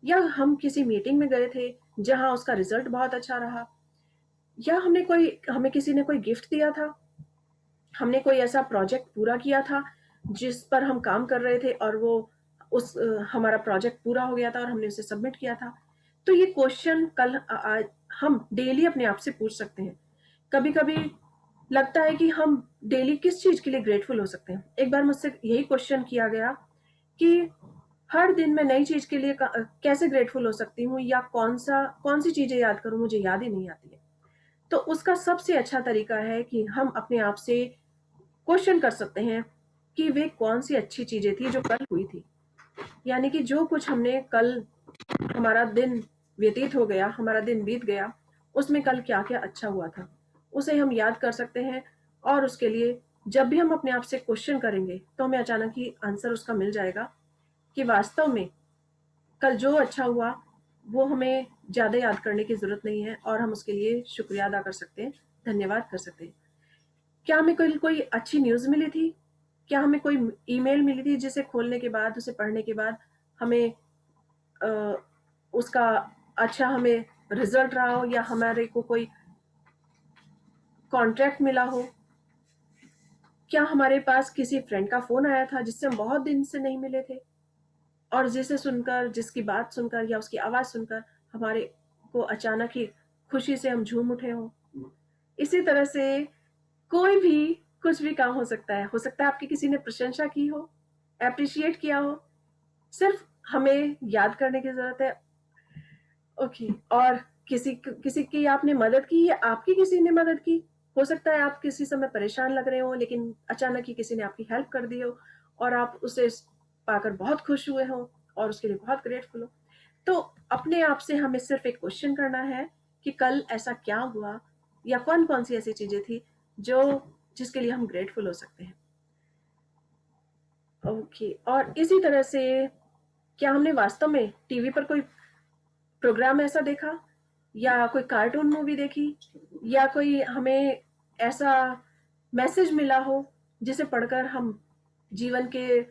या हम किसी मीटिंग में गए थे जहाँ उसका रिजल्ट बहुत अच्छा रहा, या हमें किसी ने कोई गिफ्ट दिया था, हमने कोई ऐसा प्रोजेक्ट पूरा किया था जिस पर हम काम कर रहे थे और वो हमारा प्रोजेक्ट पूरा हो गया था और हमने उसे सबमिट किया था। तो ये क्वेश्चन हम डेली अपने आप से पूछ सकते हैं। कभी कभी लगता है कि हम डेली किस चीज के लिए ग्रेटफुल हो सकते हैं। एक बार मुझसे यही क्वेश्चन किया गया कि हर दिन मैं नई चीज के लिए कैसे ग्रेटफुल हो सकती हूँ, या कौन सी चीजें याद करूं, मुझे याद ही नहीं आती है। तो उसका सबसे अच्छा तरीका है कि हम अपने आप से क्वेश्चन कर सकते हैं कि वे कौन सी अच्छी चीजें थी जो कल हुई थी। यानी कि जो कुछ हमने कल, हमारा दिन व्यतीत हो गया, हमारा दिन बीत गया, उसमें कल क्या क्या अच्छा हुआ था, उसे हम याद कर सकते हैं। और उसके लिए जब भी हम अपने आप से क्वेश्चन करेंगे तो हमें अचानक ही आंसर उसका मिल जाएगा कि वास्तव में कल जो अच्छा हुआ वो हमें ज़्यादा याद करने की ज़रूरत नहीं है और हम उसके लिए शुक्रिया अदा कर सकते हैं, धन्यवाद कर सकते हैं। क्या हमें कोई अच्छी न्यूज़ मिली थी, क्या हमें कोई ईमेल मिली थी जिसे खोलने के बाद, उसे पढ़ने के बाद हमें उसका अच्छा हमें रिजल्ट रहा हो, या हमारे को कोई कॉन्ट्रैक्ट मिला हो, क्या हमारे पास किसी फ्रेंड का फोन आया था जिससे हम बहुत दिन से नहीं मिले थे और जिसकी बात सुनकर या उसकी आवाज सुनकर हमारे को अचानक ही खुशी से हम झूम उठे हों। इसी तरह से कोई भी कुछ भी काम हो सकता है आपकी किसी ने प्रशंसा की हो, एप्रिशिएट किया हो, सिर्फ हमें याद करने की जरूरत है। ओके, और किसी की आपने मदद की या आपकी किसी ने मदद की, हो सकता है आप किसी समय परेशान लग रहे हो लेकिन अचानक ही किसी ने आपकी हेल्प कर दी हो और आप उसे पाकर बहुत खुश हुए हो और उसके लिए बहुत ग्रेटफुल हो। तो अपने आप से हमें सिर्फ एक क्वेश्चन करना है कि कल ऐसा क्या हुआ या कौन कौन सी ऐसी चीजें थी जिसके लिए हम ग्रेटफुल हो सकते हैं। ओके, और इसी तरह से क्या हमने वास्तव में टीवी पर कोई प्रोग्राम ऐसा देखा या कोई कार्टून मूवी देखी या कोई हमें ऐसा मैसेज मिला हो जिसे पढ़कर हम जीवन के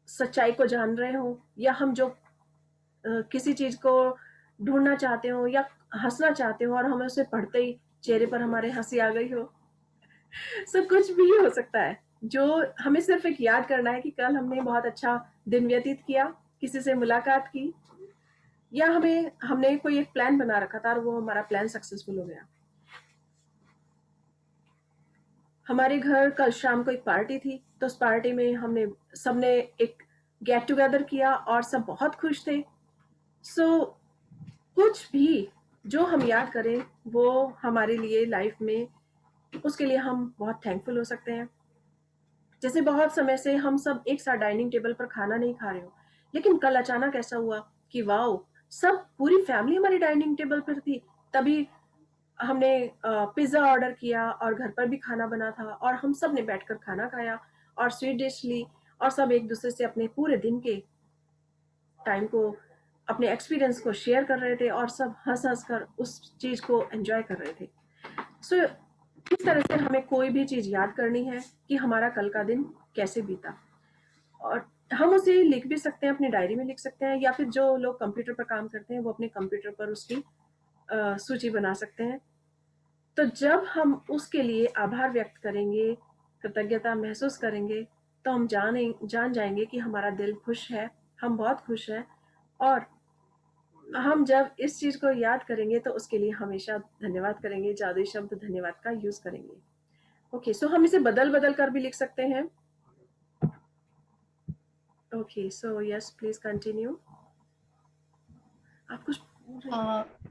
सच्चाई को जान रहे हो, या हम जो किसी चीज को ढूंढना चाहते हो या हंसना चाहते हो और हमें उसे पढ़ते ही चेहरे पर हमारे हंसी आ गई हो। सब कुछ भी हो सकता है। जो हमें सिर्फ एक याद करना है कि कल हमने बहुत अच्छा दिन व्यतीत किया, किसी से मुलाकात की, या हमने कोई एक प्लान बना रखा था और वो हमारा प्लान सक्सेसफुल हो गया। हमारे घर कल शाम को एक पार्टी थी, तो उस पार्टी में सबने एक गेट टुगेदर किया और सब बहुत खुश थे। सो कुछ भी जो हम याद करें वो हमारे लिए लाइफ में, उसके लिए हम बहुत थैंकफुल हो सकते हैं। जैसे बहुत समय से हम सब एक साथ डाइनिंग टेबल पर खाना नहीं खा रहे हो, लेकिन कल अचानक ऐसा हुआ कि वाओ, सब पूरी फैमिली हमारी डाइनिंग टेबल पर थी। तभी हमने पिज्जा ऑर्डर किया और घर पर भी खाना बना था और हम सब ने बैठकर खाना खाया और स्वीट डिश ली और सब एक दूसरे से अपने पूरे दिन के टाइम को, अपने एक्सपीरियंस को शेयर कर रहे थे और सब हंस हंस कर उस चीज को एंजॉय कर रहे थे। सो इस तरह से हमें कोई भी चीज याद करनी है कि हमारा कल का दिन कैसे बीता, और हम उसे लिख भी सकते हैं, अपनी डायरी में लिख सकते हैं, या फिर जो लोग कंप्यूटर पर काम करते हैं वो अपने कंप्यूटर पर उसकी सूची बना सकते हैं। तो जब हम उसके लिए आभार व्यक्त करेंगे, कृतज्ञता महसूस करेंगे, तो हम जान जाएंगे कि हमारा दिल खुश है, हम बहुत खुश हैं। और हम जब इस चीज को याद करेंगे तो उसके लिए हमेशा धन्यवाद करेंगे, जादुई शब्द धन्यवाद का यूज करेंगे। ओके, सो हम इसे बदल बदल कर भी लिख सकते हैं। Okay, so yes, please continue. आप कुछ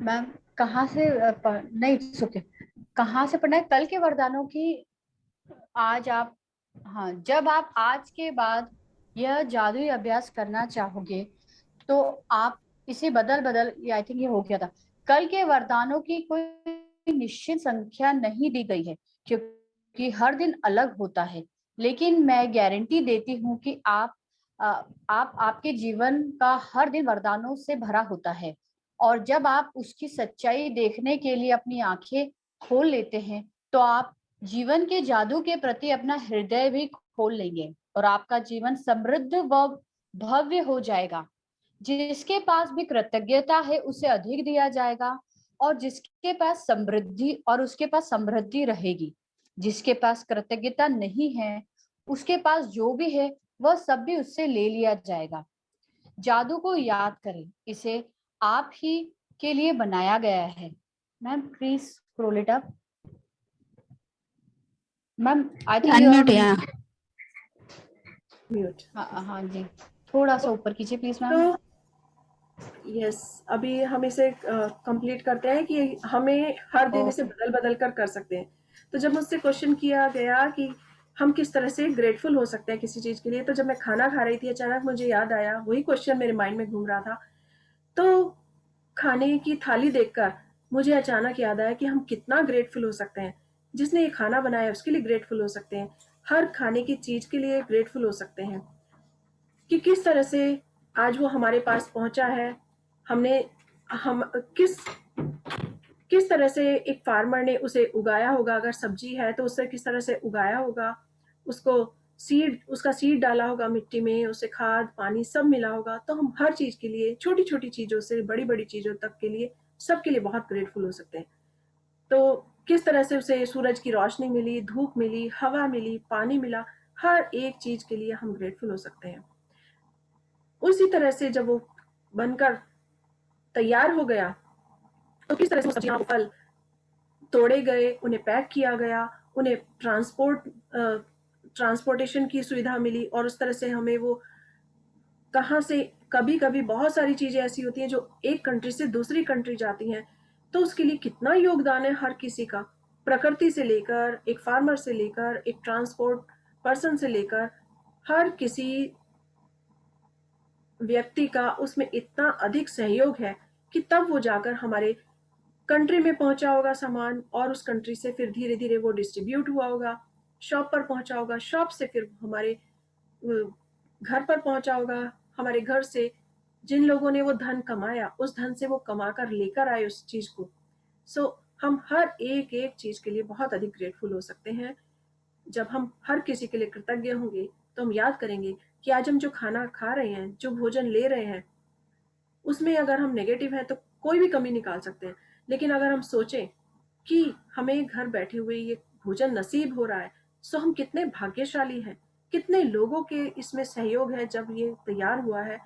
मैम कहाँ से नहीं सुके कहाँ से पढ़ना है? कल के वरदानों की आज आप, हाँ, जब आप आज के बाद यह जादुई अभ्यास करना चाहोगे तो आप इसे बदल बदल, आई थिंक ये हो गया था। कल के वरदानों की कोई निश्चित संख्या नहीं दी गई है क्योंकि हर दिन अलग होता है, लेकिन मैं गारंटी देती हूँ कि आपके जीवन का हर दिन वरदानों से भरा होता है। और जब आप उसकी सच्चाई देखने के लिए अपनी आंखें खोल लेते हैं तो आप जीवन के जादू के प्रति अपना हृदय भी खोल लेंगे और आपका जीवन समृद्ध व भव्य हो जाएगा। जिसके पास भी कृतज्ञता है उसे अधिक दिया जाएगा और जिसके पास समृद्धि और उसके पास समृद्धि रहेगी। जिसके पास कृतज्ञता नहीं है उसके पास जो भी है वह सब भी उससे ले लिया जाएगा। जादू को याद करें, इसे आप ही के लिए बनाया गया है। Ma'am please scroll it up. Ma'am I think you unmute या म्यूट। हाँ जी, थोड़ा सा ऊपर कीजिए प्लीज मैम। तो यस, अभी हम इसे कंप्लीट करते हैं कि हमें हर दिन इसे बदल बदल कर सकते हैं। तो जब मुझसे क्वेश्चन किया गया कि हम किस तरह से ग्रेटफुल हो सकते हैं किसी चीज के लिए, तो जब मैं खाना खा रही थी अचानक मुझे याद आया, वही क्वेश्चन मेरे माइंड में घूम रहा था। तो खाने की थाली देखकर मुझे अचानक याद आया कि हम कितना ग्रेटफुल हो सकते हैं। जिसने ये खाना बनाया उसके लिए ग्रेटफुल हो सकते हैं, हर खाने की चीज के लिए ग्रेटफुल हो सकते हैं कि किस तरह से आज वो हमारे पास पहुंचा है। हमने हम किस किस तरह से एक फार्मर ने उसे उगाया होगा, अगर सब्जी है तो उसे किस तरह से उगाया होगा, उसका सीड डाला होगा मिट्टी में, उसे खाद पानी सब मिला होगा। तो हम हर चीज के लिए, छोटी छोटी चीजों से बड़ी बड़ी चीजों तक के लिए, सबके लिए बहुत ग्रेटफुल हो सकते हैं। तो किस तरह से उसे सूरज की रोशनी मिली, धूप मिली, हवा मिली, पानी मिला, हर एक चीज के लिए हम ग्रेटफुल हो सकते हैं। उसी तरह से जब वो बनकर तैयार हो गया तो किस तरह से सब्जियां फल तोड़े गए, उन्हें पैक किया गया, उन्हें ट्रांसपोर्टेशन की सुविधा मिली, और उस तरह से हमें वो कहाँ से, कभी कभी बहुत सारी चीजें ऐसी होती हैं जो एक कंट्री से दूसरी कंट्री जाती हैं, तो उसके लिए कितना योगदान है हर किसी का, प्रकृति से लेकर, एक फार्मर से लेकर, एक ट्रांसपोर्ट पर्सन से लेकर, हर किसी व्यक्ति का उसमें इतना अधिक सहयोग है कि तब वो जाकर हमारे कंट्री में पहुंचा होगा सामान, और उस कंट्री से फिर धीरे धीरे वो डिस्ट्रीब्यूट हुआ होगा, शॉप पर पहुंचा होगा, शॉप से फिर हमारे घर पर पहुंचा होगा, हमारे घर से जिन लोगों ने वो धन कमाया उस धन से वो कमा कर लेकर आए उस चीज को। सो हम हर एक एक चीज के लिए बहुत अधिक ग्रेटफुल हो सकते हैं। जब हम हर किसी के लिए कृतज्ञ होंगे तो हम याद करेंगे कि आज हम जो खाना खा रहे हैं, जो भोजन ले रहे हैं, उसमें अगर हम नेगेटिव हैं तो कोई भी कमी निकाल सकते हैं। लेकिन अगर हम सोचें कि हमें घर बैठे हुए ये भोजन नसीब हो रहा है, सो हम कितने भाग्यशाली हैं, कितने लोगों के इसमें सहयोग है जब ये तैयार हुआ है,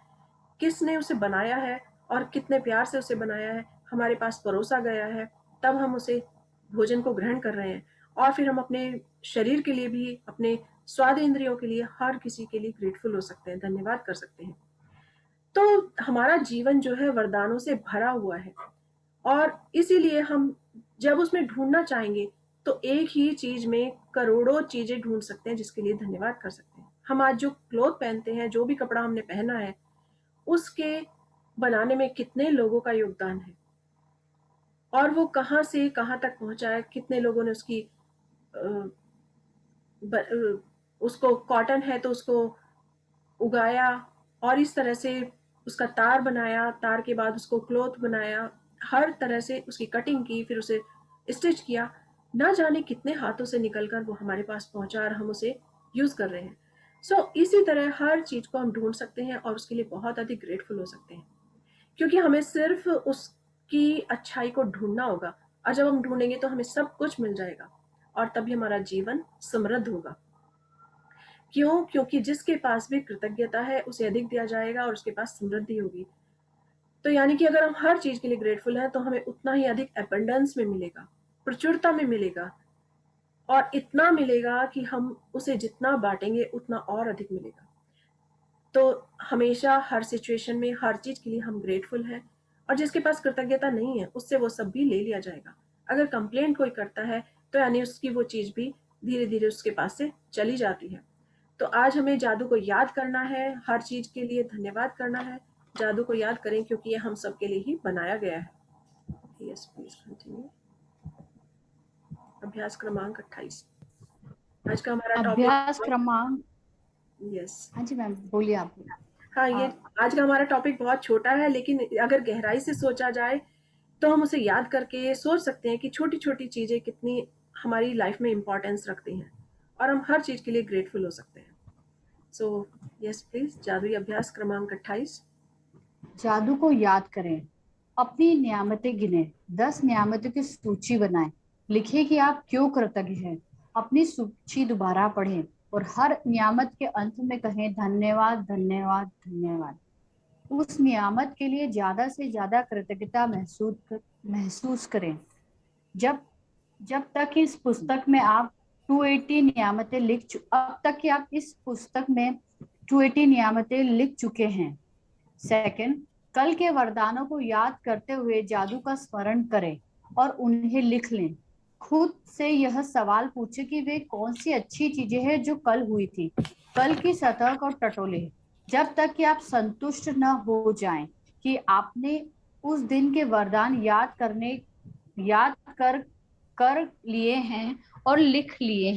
किसने उसे बनाया है और कितने प्यार से उसे बनाया है, हमारे पास परोसा गया है, तब हम उसे भोजन को ग्रहण कर रहे हैं। और फिर हम अपने शरीर के लिए भी, अपने स्वाद इंद्रियों के लिए, हर किसी के लिए ग्रेटफुल हो सकते हैं, धन्यवाद कर सकते हैं। तो हमारा जीवन जो है वरदानों से भरा हुआ है, और इसीलिए हम जब उसमें ढूंढना चाहेंगे तो एक ही चीज में करोड़ों चीजें ढूंढ सकते हैं जिसके लिए धन्यवाद कर सकते हैं। हम आज जो क्लोथ पहनते हैं, जो भी कपड़ा हमने पहना है, उसके बनाने में कितने लोगों का योगदान है, और वो कहाँ से कहाँ तक पहुंचा है, कितने लोगों ने उसकी उसको, कॉटन है तो उसको उगाया और इस तरह से उसका तार बनाया, तार के बाद उसको क्लोथ बनाया, हर तरह से उसकी कटिंग की, फिर उसे स्टिच किया, ना जाने कितने हाथों से निकलकर वो हमारे पास पहुंचा और हम उसे यूज कर रहे हैं। सो इसी तरह हर चीज को हम ढूंढ सकते हैं और उसके लिए बहुत अधिक ग्रेटफुल हो सकते हैं, क्योंकि हमें सिर्फ उसकी अच्छाई को ढूंढना होगा, और जब हम ढूंढेंगे तो हमें सब कुछ मिल जाएगा और तभी हमारा जीवन समृद्ध होगा। क्यों? क्योंकि जिसके पास भी कृतज्ञता है उसे अधिक दिया जाएगा और उसके पास समृद्धि होगी। तो यानी कि अगर हम हर चीज के लिए ग्रेटफुल हैं तो हमें उतना ही अधिक एबंडेंस में मिलेगा, प्रचुरता में मिलेगा, और इतना मिलेगा कि हम उसे जितना बांटेंगे उतना और अधिक मिलेगा। तो हमेशा हर सिचुएशन में हर चीज के लिए हम ग्रेटफुल हैं, और जिसके पास कृतज्ञता नहीं है उससे वो सब भी ले लिया जाएगा। अगर कंप्लेंट कोई करता है तो यानी उसकी वो चीज भी धीरे धीरे उसके पास से चली जाती है। तो आज हमें जादू को याद करना है, हर चीज के लिए धन्यवाद करना है। जादू को याद करें क्योंकि ये हम सब के लिए ही बनाया गया है। Yes please continue. अभ्यास क्रमांक 28। आज का हमारा अभ्यास टॉपिक, क्रमांक, यस, हाँ जी मैम बोलिए आप। हाँ, ये आज का हमारा टॉपिक बहुत छोटा है, लेकिन अगर गहराई से सोचा जाए तो हम उसे याद करके सोच सकते हैं कि छोटी छोटी चीजें कितनी हमारी लाइफ में इम्पोर्टेंस रखती हैं, और हम हर चीज के लिए ग्रेटफुल हो सकते हैं। सो यस प्लीज, जादुई अभ्यास क्रमांक 28। जादू को याद करें, अपनी नियामतें गिने, 10 नियामतों की सूची बनाएं, लिखें कि आप क्यों कृतज्ञ हैं, अपनी सूची दोबारा पढ़ें और हर नियामत के अंत में कहें धन्यवाद धन्यवाद धन्यवाद। उस नियामत के लिए ज्यादा से ज्यादा कृतज्ञता महसूस करें। जब तक इस पुस्तक में आप 280 नियामतें अब तक कि आप इस पुस्तक में 280 नियामतें लिख चुके हैं। सेकंड, कल के वरदानों को याद करते हुए जादू का स्मरण करें और उन्हें लिख लें। खुद से यह सवाल पूछे कि वे कौन सी अच्छी चीजें हैं जो कल हुई थी। कल की सतह को टटोले जब तक कि आप संतुष्ट न हो जाएं कि आपने उस दिन के वरदान याद कर लिए हैं और लिख लिए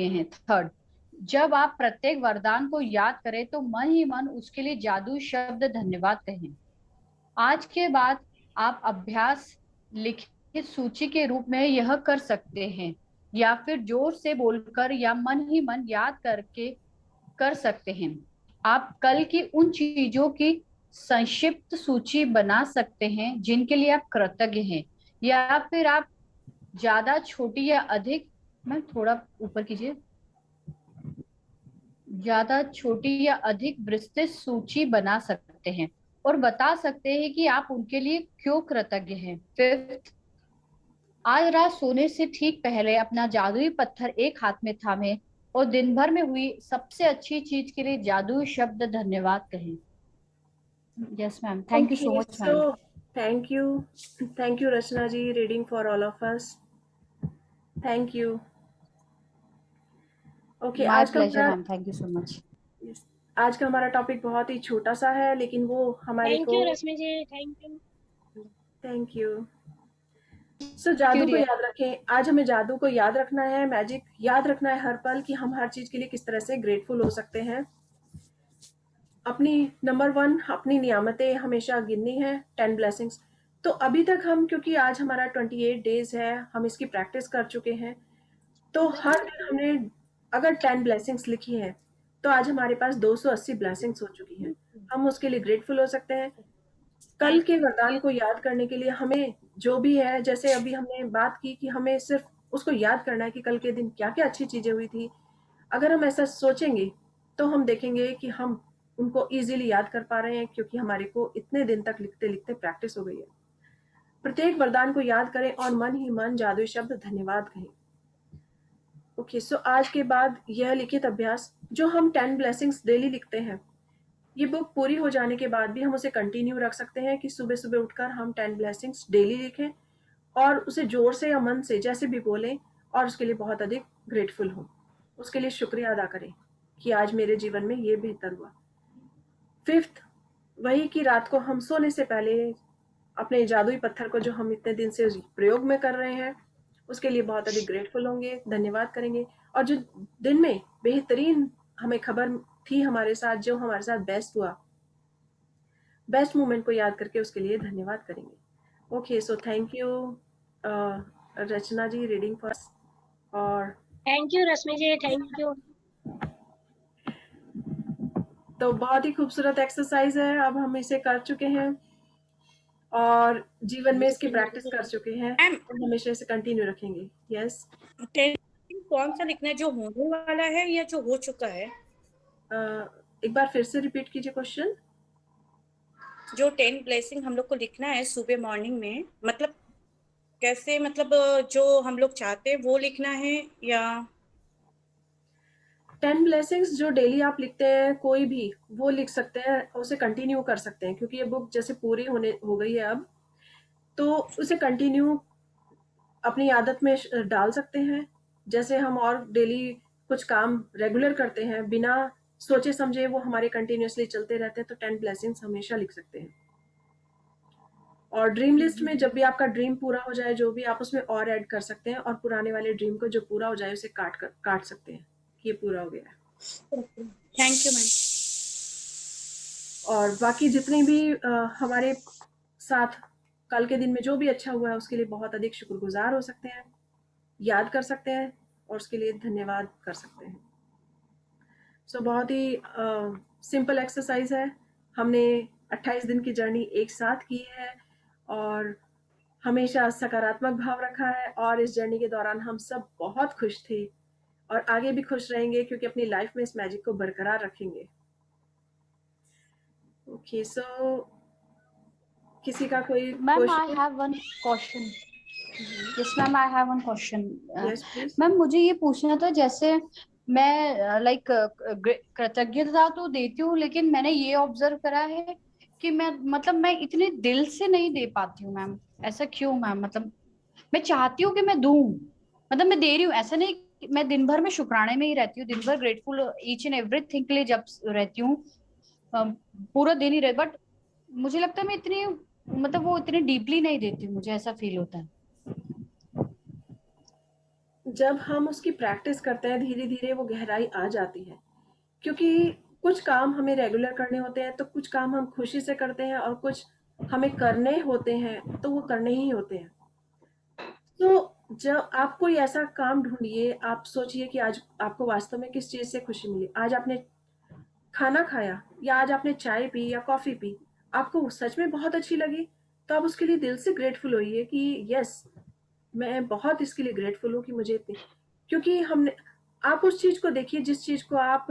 हैं। थर्ड, जब आप प्रत्येक वरदान को याद करें तो मन ही मन उसके लिए जादू शब्द धन्यवाद कहें। आज के बाद आप अभ्यास लिखित सूची के रूप में यह कर सकते हैं, या फिर जोर से बोलकर या मन ही मन याद करके कर सकते हैं। आप कल की उन चीजों की संक्षिप्त सूची बना सकते हैं जिनके लिए आप कृतज्ञ हैं, या फिर आप ज्यादा छोटी या अधिक, मैं थोड़ा ऊपर कीजिए, ज्यादा छोटी या अधिक विस्तृत सूची बना सकते हैं और बता सकते हैं कि आप उनके लिए क्यों कृतज्ञ हैं। फिफ्थ, आज रात सोने से ठीक पहले अपना जादुई पत्थर एक हाथ में थामे और दिन भर में हुई सबसे अच्छी चीज के लिए जादुई शब्द धन्यवाद कहें। Yes ma'am, thank you so much ma'am. Thank you Rachna ji, reading for all of us. Thank you. Okay, my pleasure ma'am, thank you so much. आज का हमारा टॉपिक बहुत ही छोटा सा है, लेकिन वो हमारे थैंक को, you Rashmi ji, thank you. Thank you. So जादू को याद रखें। आज हमें जादू को याद रखना है, मैजिक याद रखना है हर पल, कि हम हर चीज के लिए किस तरह से ग्रेटफुल हो सकते हैं। अपनी नंबर 1, अपनी नियामतें हमेशा गिननी है, 10 ब्लेसिंग्स। तो अभी तक हम, क्योंकि आज हमारा 28 डेज है, हम इसकी प्रैक्टिस कर चुके हैं, तो हर दिन हमने अगर 10 ब्लेसिंग्स लिखी हैं तो आज हमारे पास 280 ब्लेसिंग्स हो चुकी हैं। हम उसके लिए ग्रेटफुल हो सकते हैं। कल के वरदान को याद करने के लिए हमें जो भी है, जैसे अभी हमने बात की कि हमें सिर्फ उसको याद करना है कि कल के दिन क्या-क्या अच्छी चीज़ें हुई थी। अगर हम ऐसा सोचेंगे, तो हम देखेंगे कि हम उनको ईज़िली याद कर पा रहे हैं, क्योंकि हमारे को इतने दिन तक लिखते-लिखते प्रैक्टिस हो गई है। प्रत्येक वरदान को याद करें और मन ही मन जादुई शब्द धन्यवाद कहें। ओके, सो आज के बाद यह लिखित अभ्यास जो हम 10 ब्लेसिंग्स डेली लिखते हैं, ये बुक पूरी हो जाने के बाद भी हम उसे कंटिन्यू रख सकते हैं कि सुबह-सुबह उठकर हम 10 ब्लेसिंग्स डेली लिखें और उसे जोर से या मन से जैसे भी बोलें और उसके लिए बहुत अधिक ग्रेटफुल हों। उसके लिए शुक्रिया अदा करें कि आज मेरे जीवन में ये बेहतर हुआ। 5th, वही कि रात को हम सोने से पहले अपने जादुई पत्थर को जो हम इतने दिन से प्रयोग में कर रहे हैं, उसके लिए बहुत अधिक ग्रेटफुल होंगे, धन्यवाद करेंगे और जो दिन में बेहतरीन हमें खबर थी हमारे साथ, जो हमारे साथ बेस्ट हुआ, बेस्ट मोमेंट को याद करके उसके लिए धन्यवाद करेंगे। Okay, so thank you Rachna ji reading first. और thank you Rashmi ji, thank you. तो बहुत ही खूबसूरत एक्सरसाइज है, अब हम इसे कर चुके हैं और जीवन में इसकी प्रैक्टिस कर चुके हैं और हमेशा इसे कंटिन्यू रखेंगे। यस, कौन सा लिखना है, जो होने वाला है या जो हो चुका है? एक बार फिर से रिपीट कीजिए क्वेश्चन। जो 10 ब्लेसिंग हम लोग को लिखना है सुबह मॉर्निंग में, मतलब कैसे, मतलब जो हम लोग चाहते हैं वो लिखना है या 10 ब्लेसिंग्स जो डेली आप लिखते हैं, कोई भी वो लिख सकते हैं, उसे कंटिन्यू कर सकते हैं, क्योंकि ये बुक जैसे पूरी हो गई है अब, तो उसे कंटिन्यू अपनी आदत में डाल सकते हैं। जैसे हम और डेली कुछ काम रेगुलर करते हैं, बिना सोचे समझे वो हमारे कंटिन्यूअसली चलते रहते हैं, तो 10 ब्लेसिंग्स हमेशा लिख सकते हैं। और ड्रीम लिस्ट में जब भी आपका ड्रीम पूरा हो जाए, जो भी आप उसमें और ऐड कर सकते हैं और पुराने वाले ड्रीम को जो पूरा हो जाए उसे काट सकते हैं कि ये पूरा हो गया है। Thank you ma'am. और बाकी जितनी भी हमारे साथ कल के दिन में जो भी अच्छा हुआ है, उसके लिए बहुत अधिक शुक्रगुजार हो सकते हैं, याद कर सकते हैं और उसके लिए धन्यवाद कर सकते हैं। सो बहुत ही सिंपल एक्सरसाइज है। हमने 28 दिन की जर्नी एक साथ की है और हमेशा सकारात्मक भाव रखा है और इस जर्नी के दौरान हम सब बहुत खुश थे और आगे भी खुश रहेंगे, क्योंकि अपनी लाइफ में इस मैजिक को बरकरार रखेंगे। ओके, सो किसी का कोई ma'am I question? Have one question. Yes ma'am, I have one question. Yes please. Ma'am मुझे ये पूछना था, जैसे मैं लाइक कृतज्ञता तो देती हूँ, लेकिन मैंने ये ऑब्जर्व करा है कि मैं मतलब मैं इतने दिल से नहीं दे पाती हूँ मैम। ऐसा क्यों मैम? मतलब मैं चाहती हूँ कि मैं दूं, मतलब मैं दे रही हूँ, ऐसा नहीं कि मैं दिन भर में शुक्राने में ही रहती हूँ, दिन भर ग्रेटफुल ईच एंड एवरीथिंग के लिए जब रहती हूँ, पूरा दिन ही रह, बट मुझे लगता है मैं इतनी मतलब वो इतनी डीपली नहीं देती हूँ, मुझे ऐसा फील होता है। जब हम उसकी प्रैक्टिस करते हैं, धीरे धीरे वो गहराई आ जाती है, क्योंकि कुछ काम हमें रेगुलर करने होते हैं, तो कुछ काम हम खुशी से करते हैं और कुछ हमें करने होते हैं, तो वो करने ही होते हैं। तो जब आप कोई ऐसा काम ढूंढिए, आप सोचिए कि आज आपको वास्तव में किस चीज से खुशी मिली। आज आपने खाना खाया या आज आपने चाय पी या कॉफी पी, आपको सच में बहुत अच्छी लगी, तो आप उसके लिए दिल से ग्रेटफुल होइए कि यस, मैं बहुत इसके लिए ग्रेटफुल हूँ कि मुझे इतनी, क्योंकि हमने, आप उस चीज को देखिए जिस चीज को आप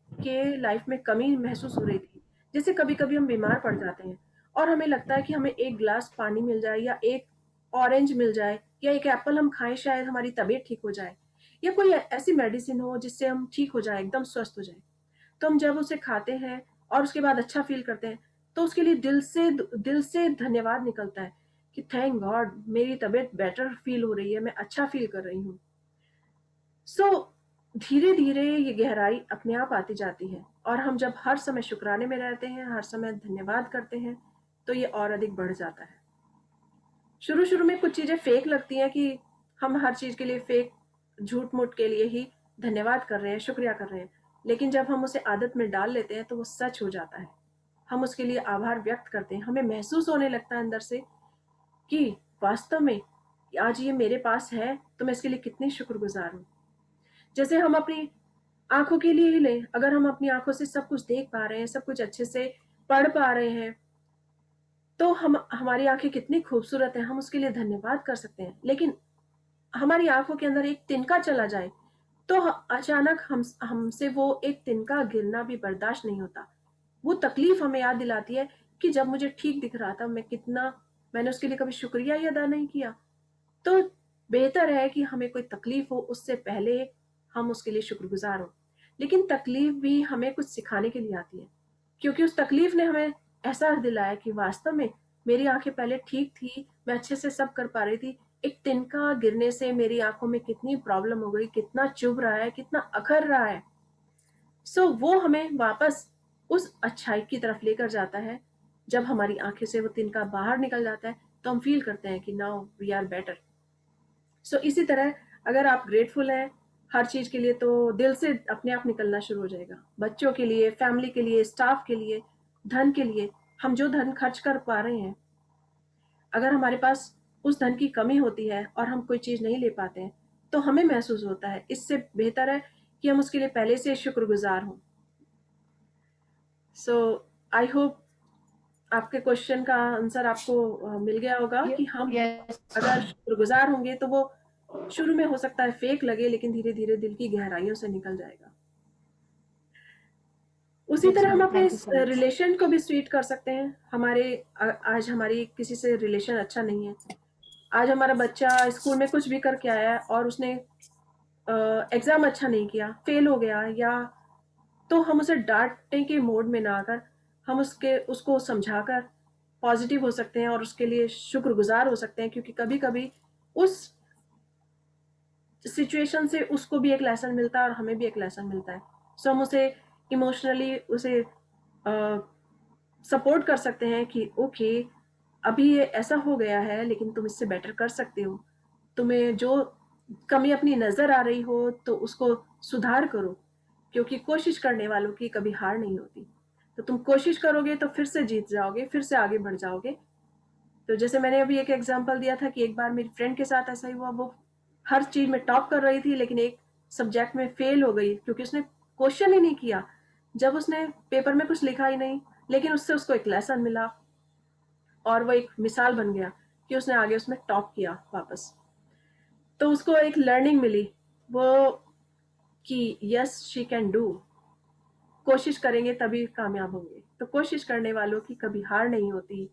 के लाइफ में कमी महसूस हो रही थी। जैसे कभी कभी हम बीमार पड़ जाते हैं और हमें लगता है कि हमें एक गिलास पानी मिल जाए या एक ऑरेंज मिल जाए या एक एप्पल हम खाएं, शायद हमारी तबीयत ठीक हो जाए, या कोई ऐसी मेडिसिन हो जिससे हम ठीक हो जाए, एकदम स्वस्थ हो जाए। तो हम जब उसे खाते हैं और उसके बाद अच्छा फील करते हैं, तो उसके लिए दिल से धन्यवाद निकलता है कि थैंक गॉड, मेरी तबीयत बेटर फील हो रही है, मैं अच्छा फील कर रही हूँ। सो धीरे धीरे ये गहराई अपने आप आती जाती है और हम जब हर समय शुक्राने में रहते हैं, हर समय धन्यवाद करते हैं, तो ये और अधिक बढ़ जाता है। शुरू शुरू में कुछ चीजें फेक लगती हैं कि हम हर चीज के लिए फेक, झूठ मूठ के लिए ही धन्यवाद कर रहे हैं, शुक्रिया कर रहे हैं, लेकिन जब हम उसे आदत में डाल लेते हैं तो वो सच हो जाता है। हम उसके लिए आभार व्यक्त करते हैं, हमें महसूस होने लगता है अंदर से कि वास्तव में आज ये मेरे पास है, तो मैं इसके लिए कितनी शुक्रगुजार हूँ। जैसे हम अपनी आंखों के लिए ही लें, अगर हम अपनी आंखों से सब कुछ देख पा रहे हैं, सब कुछ अच्छे से पढ़ पा रहे हैं, तो हमारी आंखें कितनी खूबसूरत हैं, हम उसके लिए धन्यवाद कर सकते हैं। लेकिन हमारी आंखों के अंदर एक तिनका चला जाए तो अचानक हमसे वो एक तिनका गिरना भी बर्दाश्त नहीं होता। वो तकलीफ हमें याद दिलाती है कि जब मुझे ठीक दिख रहा था मैंने उसके लिए कभी शुक्रिया ही अदा नहीं किया। तो बेहतर है कि हमें कोई तकलीफ हो उससे पहले हम उसके लिए शुक्रगुजार हो। लेकिन तकलीफ भी हमें कुछ सिखाने के लिए आती है, क्योंकि उस तकलीफ ने हमें एहसास दिलाया कि वास्तव में मेरी आंखें पहले ठीक थी, मैं अच्छे से सब कर पा रही थी, एक तिनका गिरने से मेरी आंखों में कितनी प्रॉब्लम हो गई, कितना चुभ रहा है, कितना अखर रहा है। सो वो हमें वापस उस अच्छाई की तरफ लेकर जाता है। जब हमारी आंखें से वो तिनका बाहर निकल जाता है तो हम फील करते हैं कि नाउ वी आर बेटर। सो इसी तरह अगर आप ग्रेटफुल हैं हर चीज के लिए तो दिल से अपने आप निकलना शुरू हो जाएगा। बच्चों के लिए, फैमिली के लिए, स्टाफ के लिए, धन के लिए, हम जो धन खर्च कर पा रहे हैं, अगर हमारे पास उस धन की कमी होती है और हम कोई चीज नहीं ले पाते हैं तो हमें महसूस होता है। इससे बेहतर है कि हम उसके लिए पहले से शुक्रगुजार हों। सो आई होप आपके क्वेश्चन का आंसर आपको मिल गया होगा कि हम यस अगर शुक्रगुजार होंगे तो वो शुरू में हो सकता है फेक लगे, लेकिन धीरे धीरे दिल की गहराइयों से निकल जाएगा। उसी यस तरह हम मैम, अपने thank you so much. Relation को भी स्वीट कर सकते हैं। आज हमारी किसी से रिलेशन अच्छा नहीं है, आज हमारा बच्चा स्कूल में कुछ भी करके आया है और उसने एग्जाम अच्छा नहीं किया, फेल हो गया, या तो हम उसे डांटने के मोड में ना आकर हम उसको समझाकर पॉजिटिव हो सकते हैं और उसके लिए शुक्रगुजार हो सकते हैं, क्योंकि कभी कभी उस सिचुएशन से उसको भी एक लेसन मिलता है और हमें भी एक लेसन मिलता है। सो हम उसे इमोशनली उसे सपोर्ट कर सकते हैं कि ओके अभी ये ऐसा हो गया है लेकिन तुम इससे बेटर कर सकते हो। तुम्हें जो कमी अपनी नजर आ रही हो तो उसको सुधार करो, क्योंकि कोशिश करने वालों की कभी हार नहीं होती। तो तुम कोशिश करोगे तो फिर से जीत जाओगे, फिर से आगे बढ़ जाओगे। तो जैसे मैंने अभी एक एग्जांपल दिया था कि एक बार मेरी फ्रेंड के साथ ऐसा ही हुआ, वो हर चीज में टॉप कर रही थी लेकिन एक सब्जेक्ट में फेल हो गई क्योंकि उसने क्वेश्चन ही नहीं किया। जब उसने पेपर में कुछ लिखा ही नहीं, लेकिन उससे उसको एक लेसन मिला और वो एक मिसाल बन गया कि उसने आगे उसमें टॉप किया वापस। तो उसको एक लर्निंग मिली वो कि यस शी कैन डू, कोशिश करेंगे तभी कामयाब होंगे। तो कोशिश करने वालों की कभी हार नहीं होती,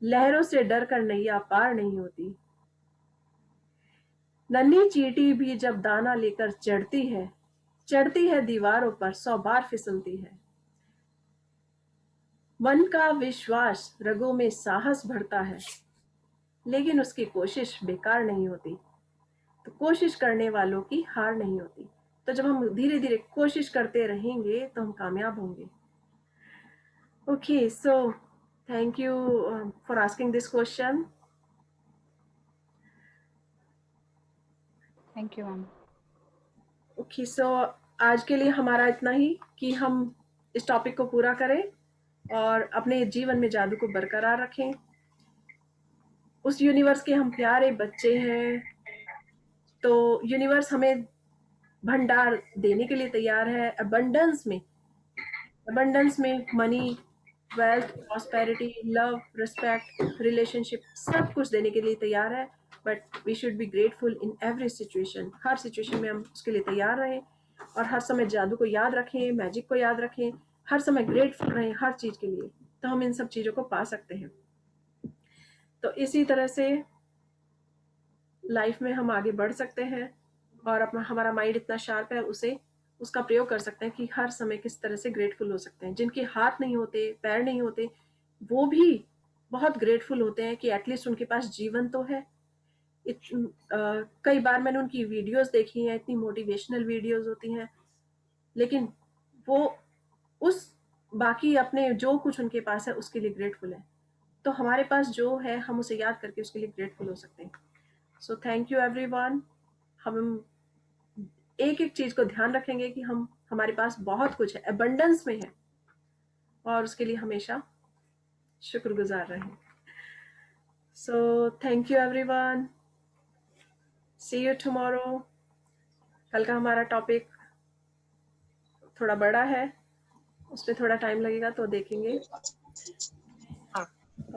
लहरों से डर कर नैया पार नहीं होती। नन्ही चींटी भी जब दाना लेकर चढ़ती है दीवारों पर 100 बार फिसलती है। मन का विश्वास रगों में साहस भरता है, लेकिन उसकी कोशिश बेकार नहीं होती। तो कोशिश करने वालों की हार नहीं होती। तो जब हम धीरे धीरे कोशिश करते रहेंगे तो हम कामयाब होंगे। Okay, so thank you for asking this question. Thank you ma'am. Okay, so आज के लिए हमारा इतना ही कि हम इस टॉपिक को पूरा करें और अपने जीवन में जादू को बरकरार रखें। उस यूनिवर्स के हम प्यारे बच्चे हैं, तो यूनिवर्स हमें भंडार देने के लिए तैयार है। अबंडेंस में money, wealth, prosperity, love, respect, relationship सब कुछ देने के लिए तैयार है। But we should be grateful in every situation. हर सिचुएशन में हम उसके लिए तैयार रहें और हर समय जादू को याद रखें, मैजिक को याद रखें, हर समय ग्रेटफुल रहें हर चीज के लिए, तो हम इन सब चीजों को पा सकते हैं। तो इसी तरह से लाइफ में हम आगे बढ़ सकते हैं और अपना हमारा माइंड इतना शार्प है उसका प्रयोग कर सकते हैं कि हर समय किस तरह से ग्रेटफुल हो सकते हैं। जिनके हाथ नहीं होते, पैर नहीं होते, वो भी बहुत ग्रेटफुल होते हैं कि एटलीस्ट उनके पास जीवन तो है। कई बार मैंने उनकी वीडियोस देखी हैं, इतनी मोटिवेशनल वीडियोस होती हैं, लेकिन वो उस बाकी अपने जो कुछ उनके पास है उसके लिए ग्रेटफुल है। तो हमारे पास जो है हम उसे याद करके उसके लिए ग्रेटफुल हो सकते हैं। सो थैंक यू एवरीवन। हम एक एक चीज को ध्यान रखेंगे कि हमारे पास बहुत कुछ है, अबंडेंस में है, और उसके लिए हमेशा शुक्रगुजार रहें। So thank you everyone, see you tomorrow. कल का हमारा टॉपिक थोड़ा बड़ा है, उस पर थोड़ा टाइम लगेगा तो देखेंगे।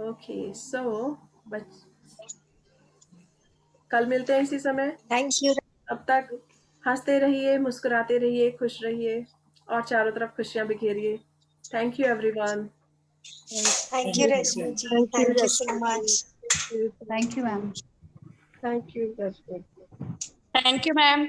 ओके सो कल मिलते हैं इसी समय। Thank you. अब तक हंसते रहिए, मुस्कुराते रहिए, खुश रहिए और चारों तरफ खुशियां बिखेरिए। Thank you everyone. Thank you Rashmi ji, thank you so much. Thank you ma'am. Thank you, Rashmi. Thank you ma'am.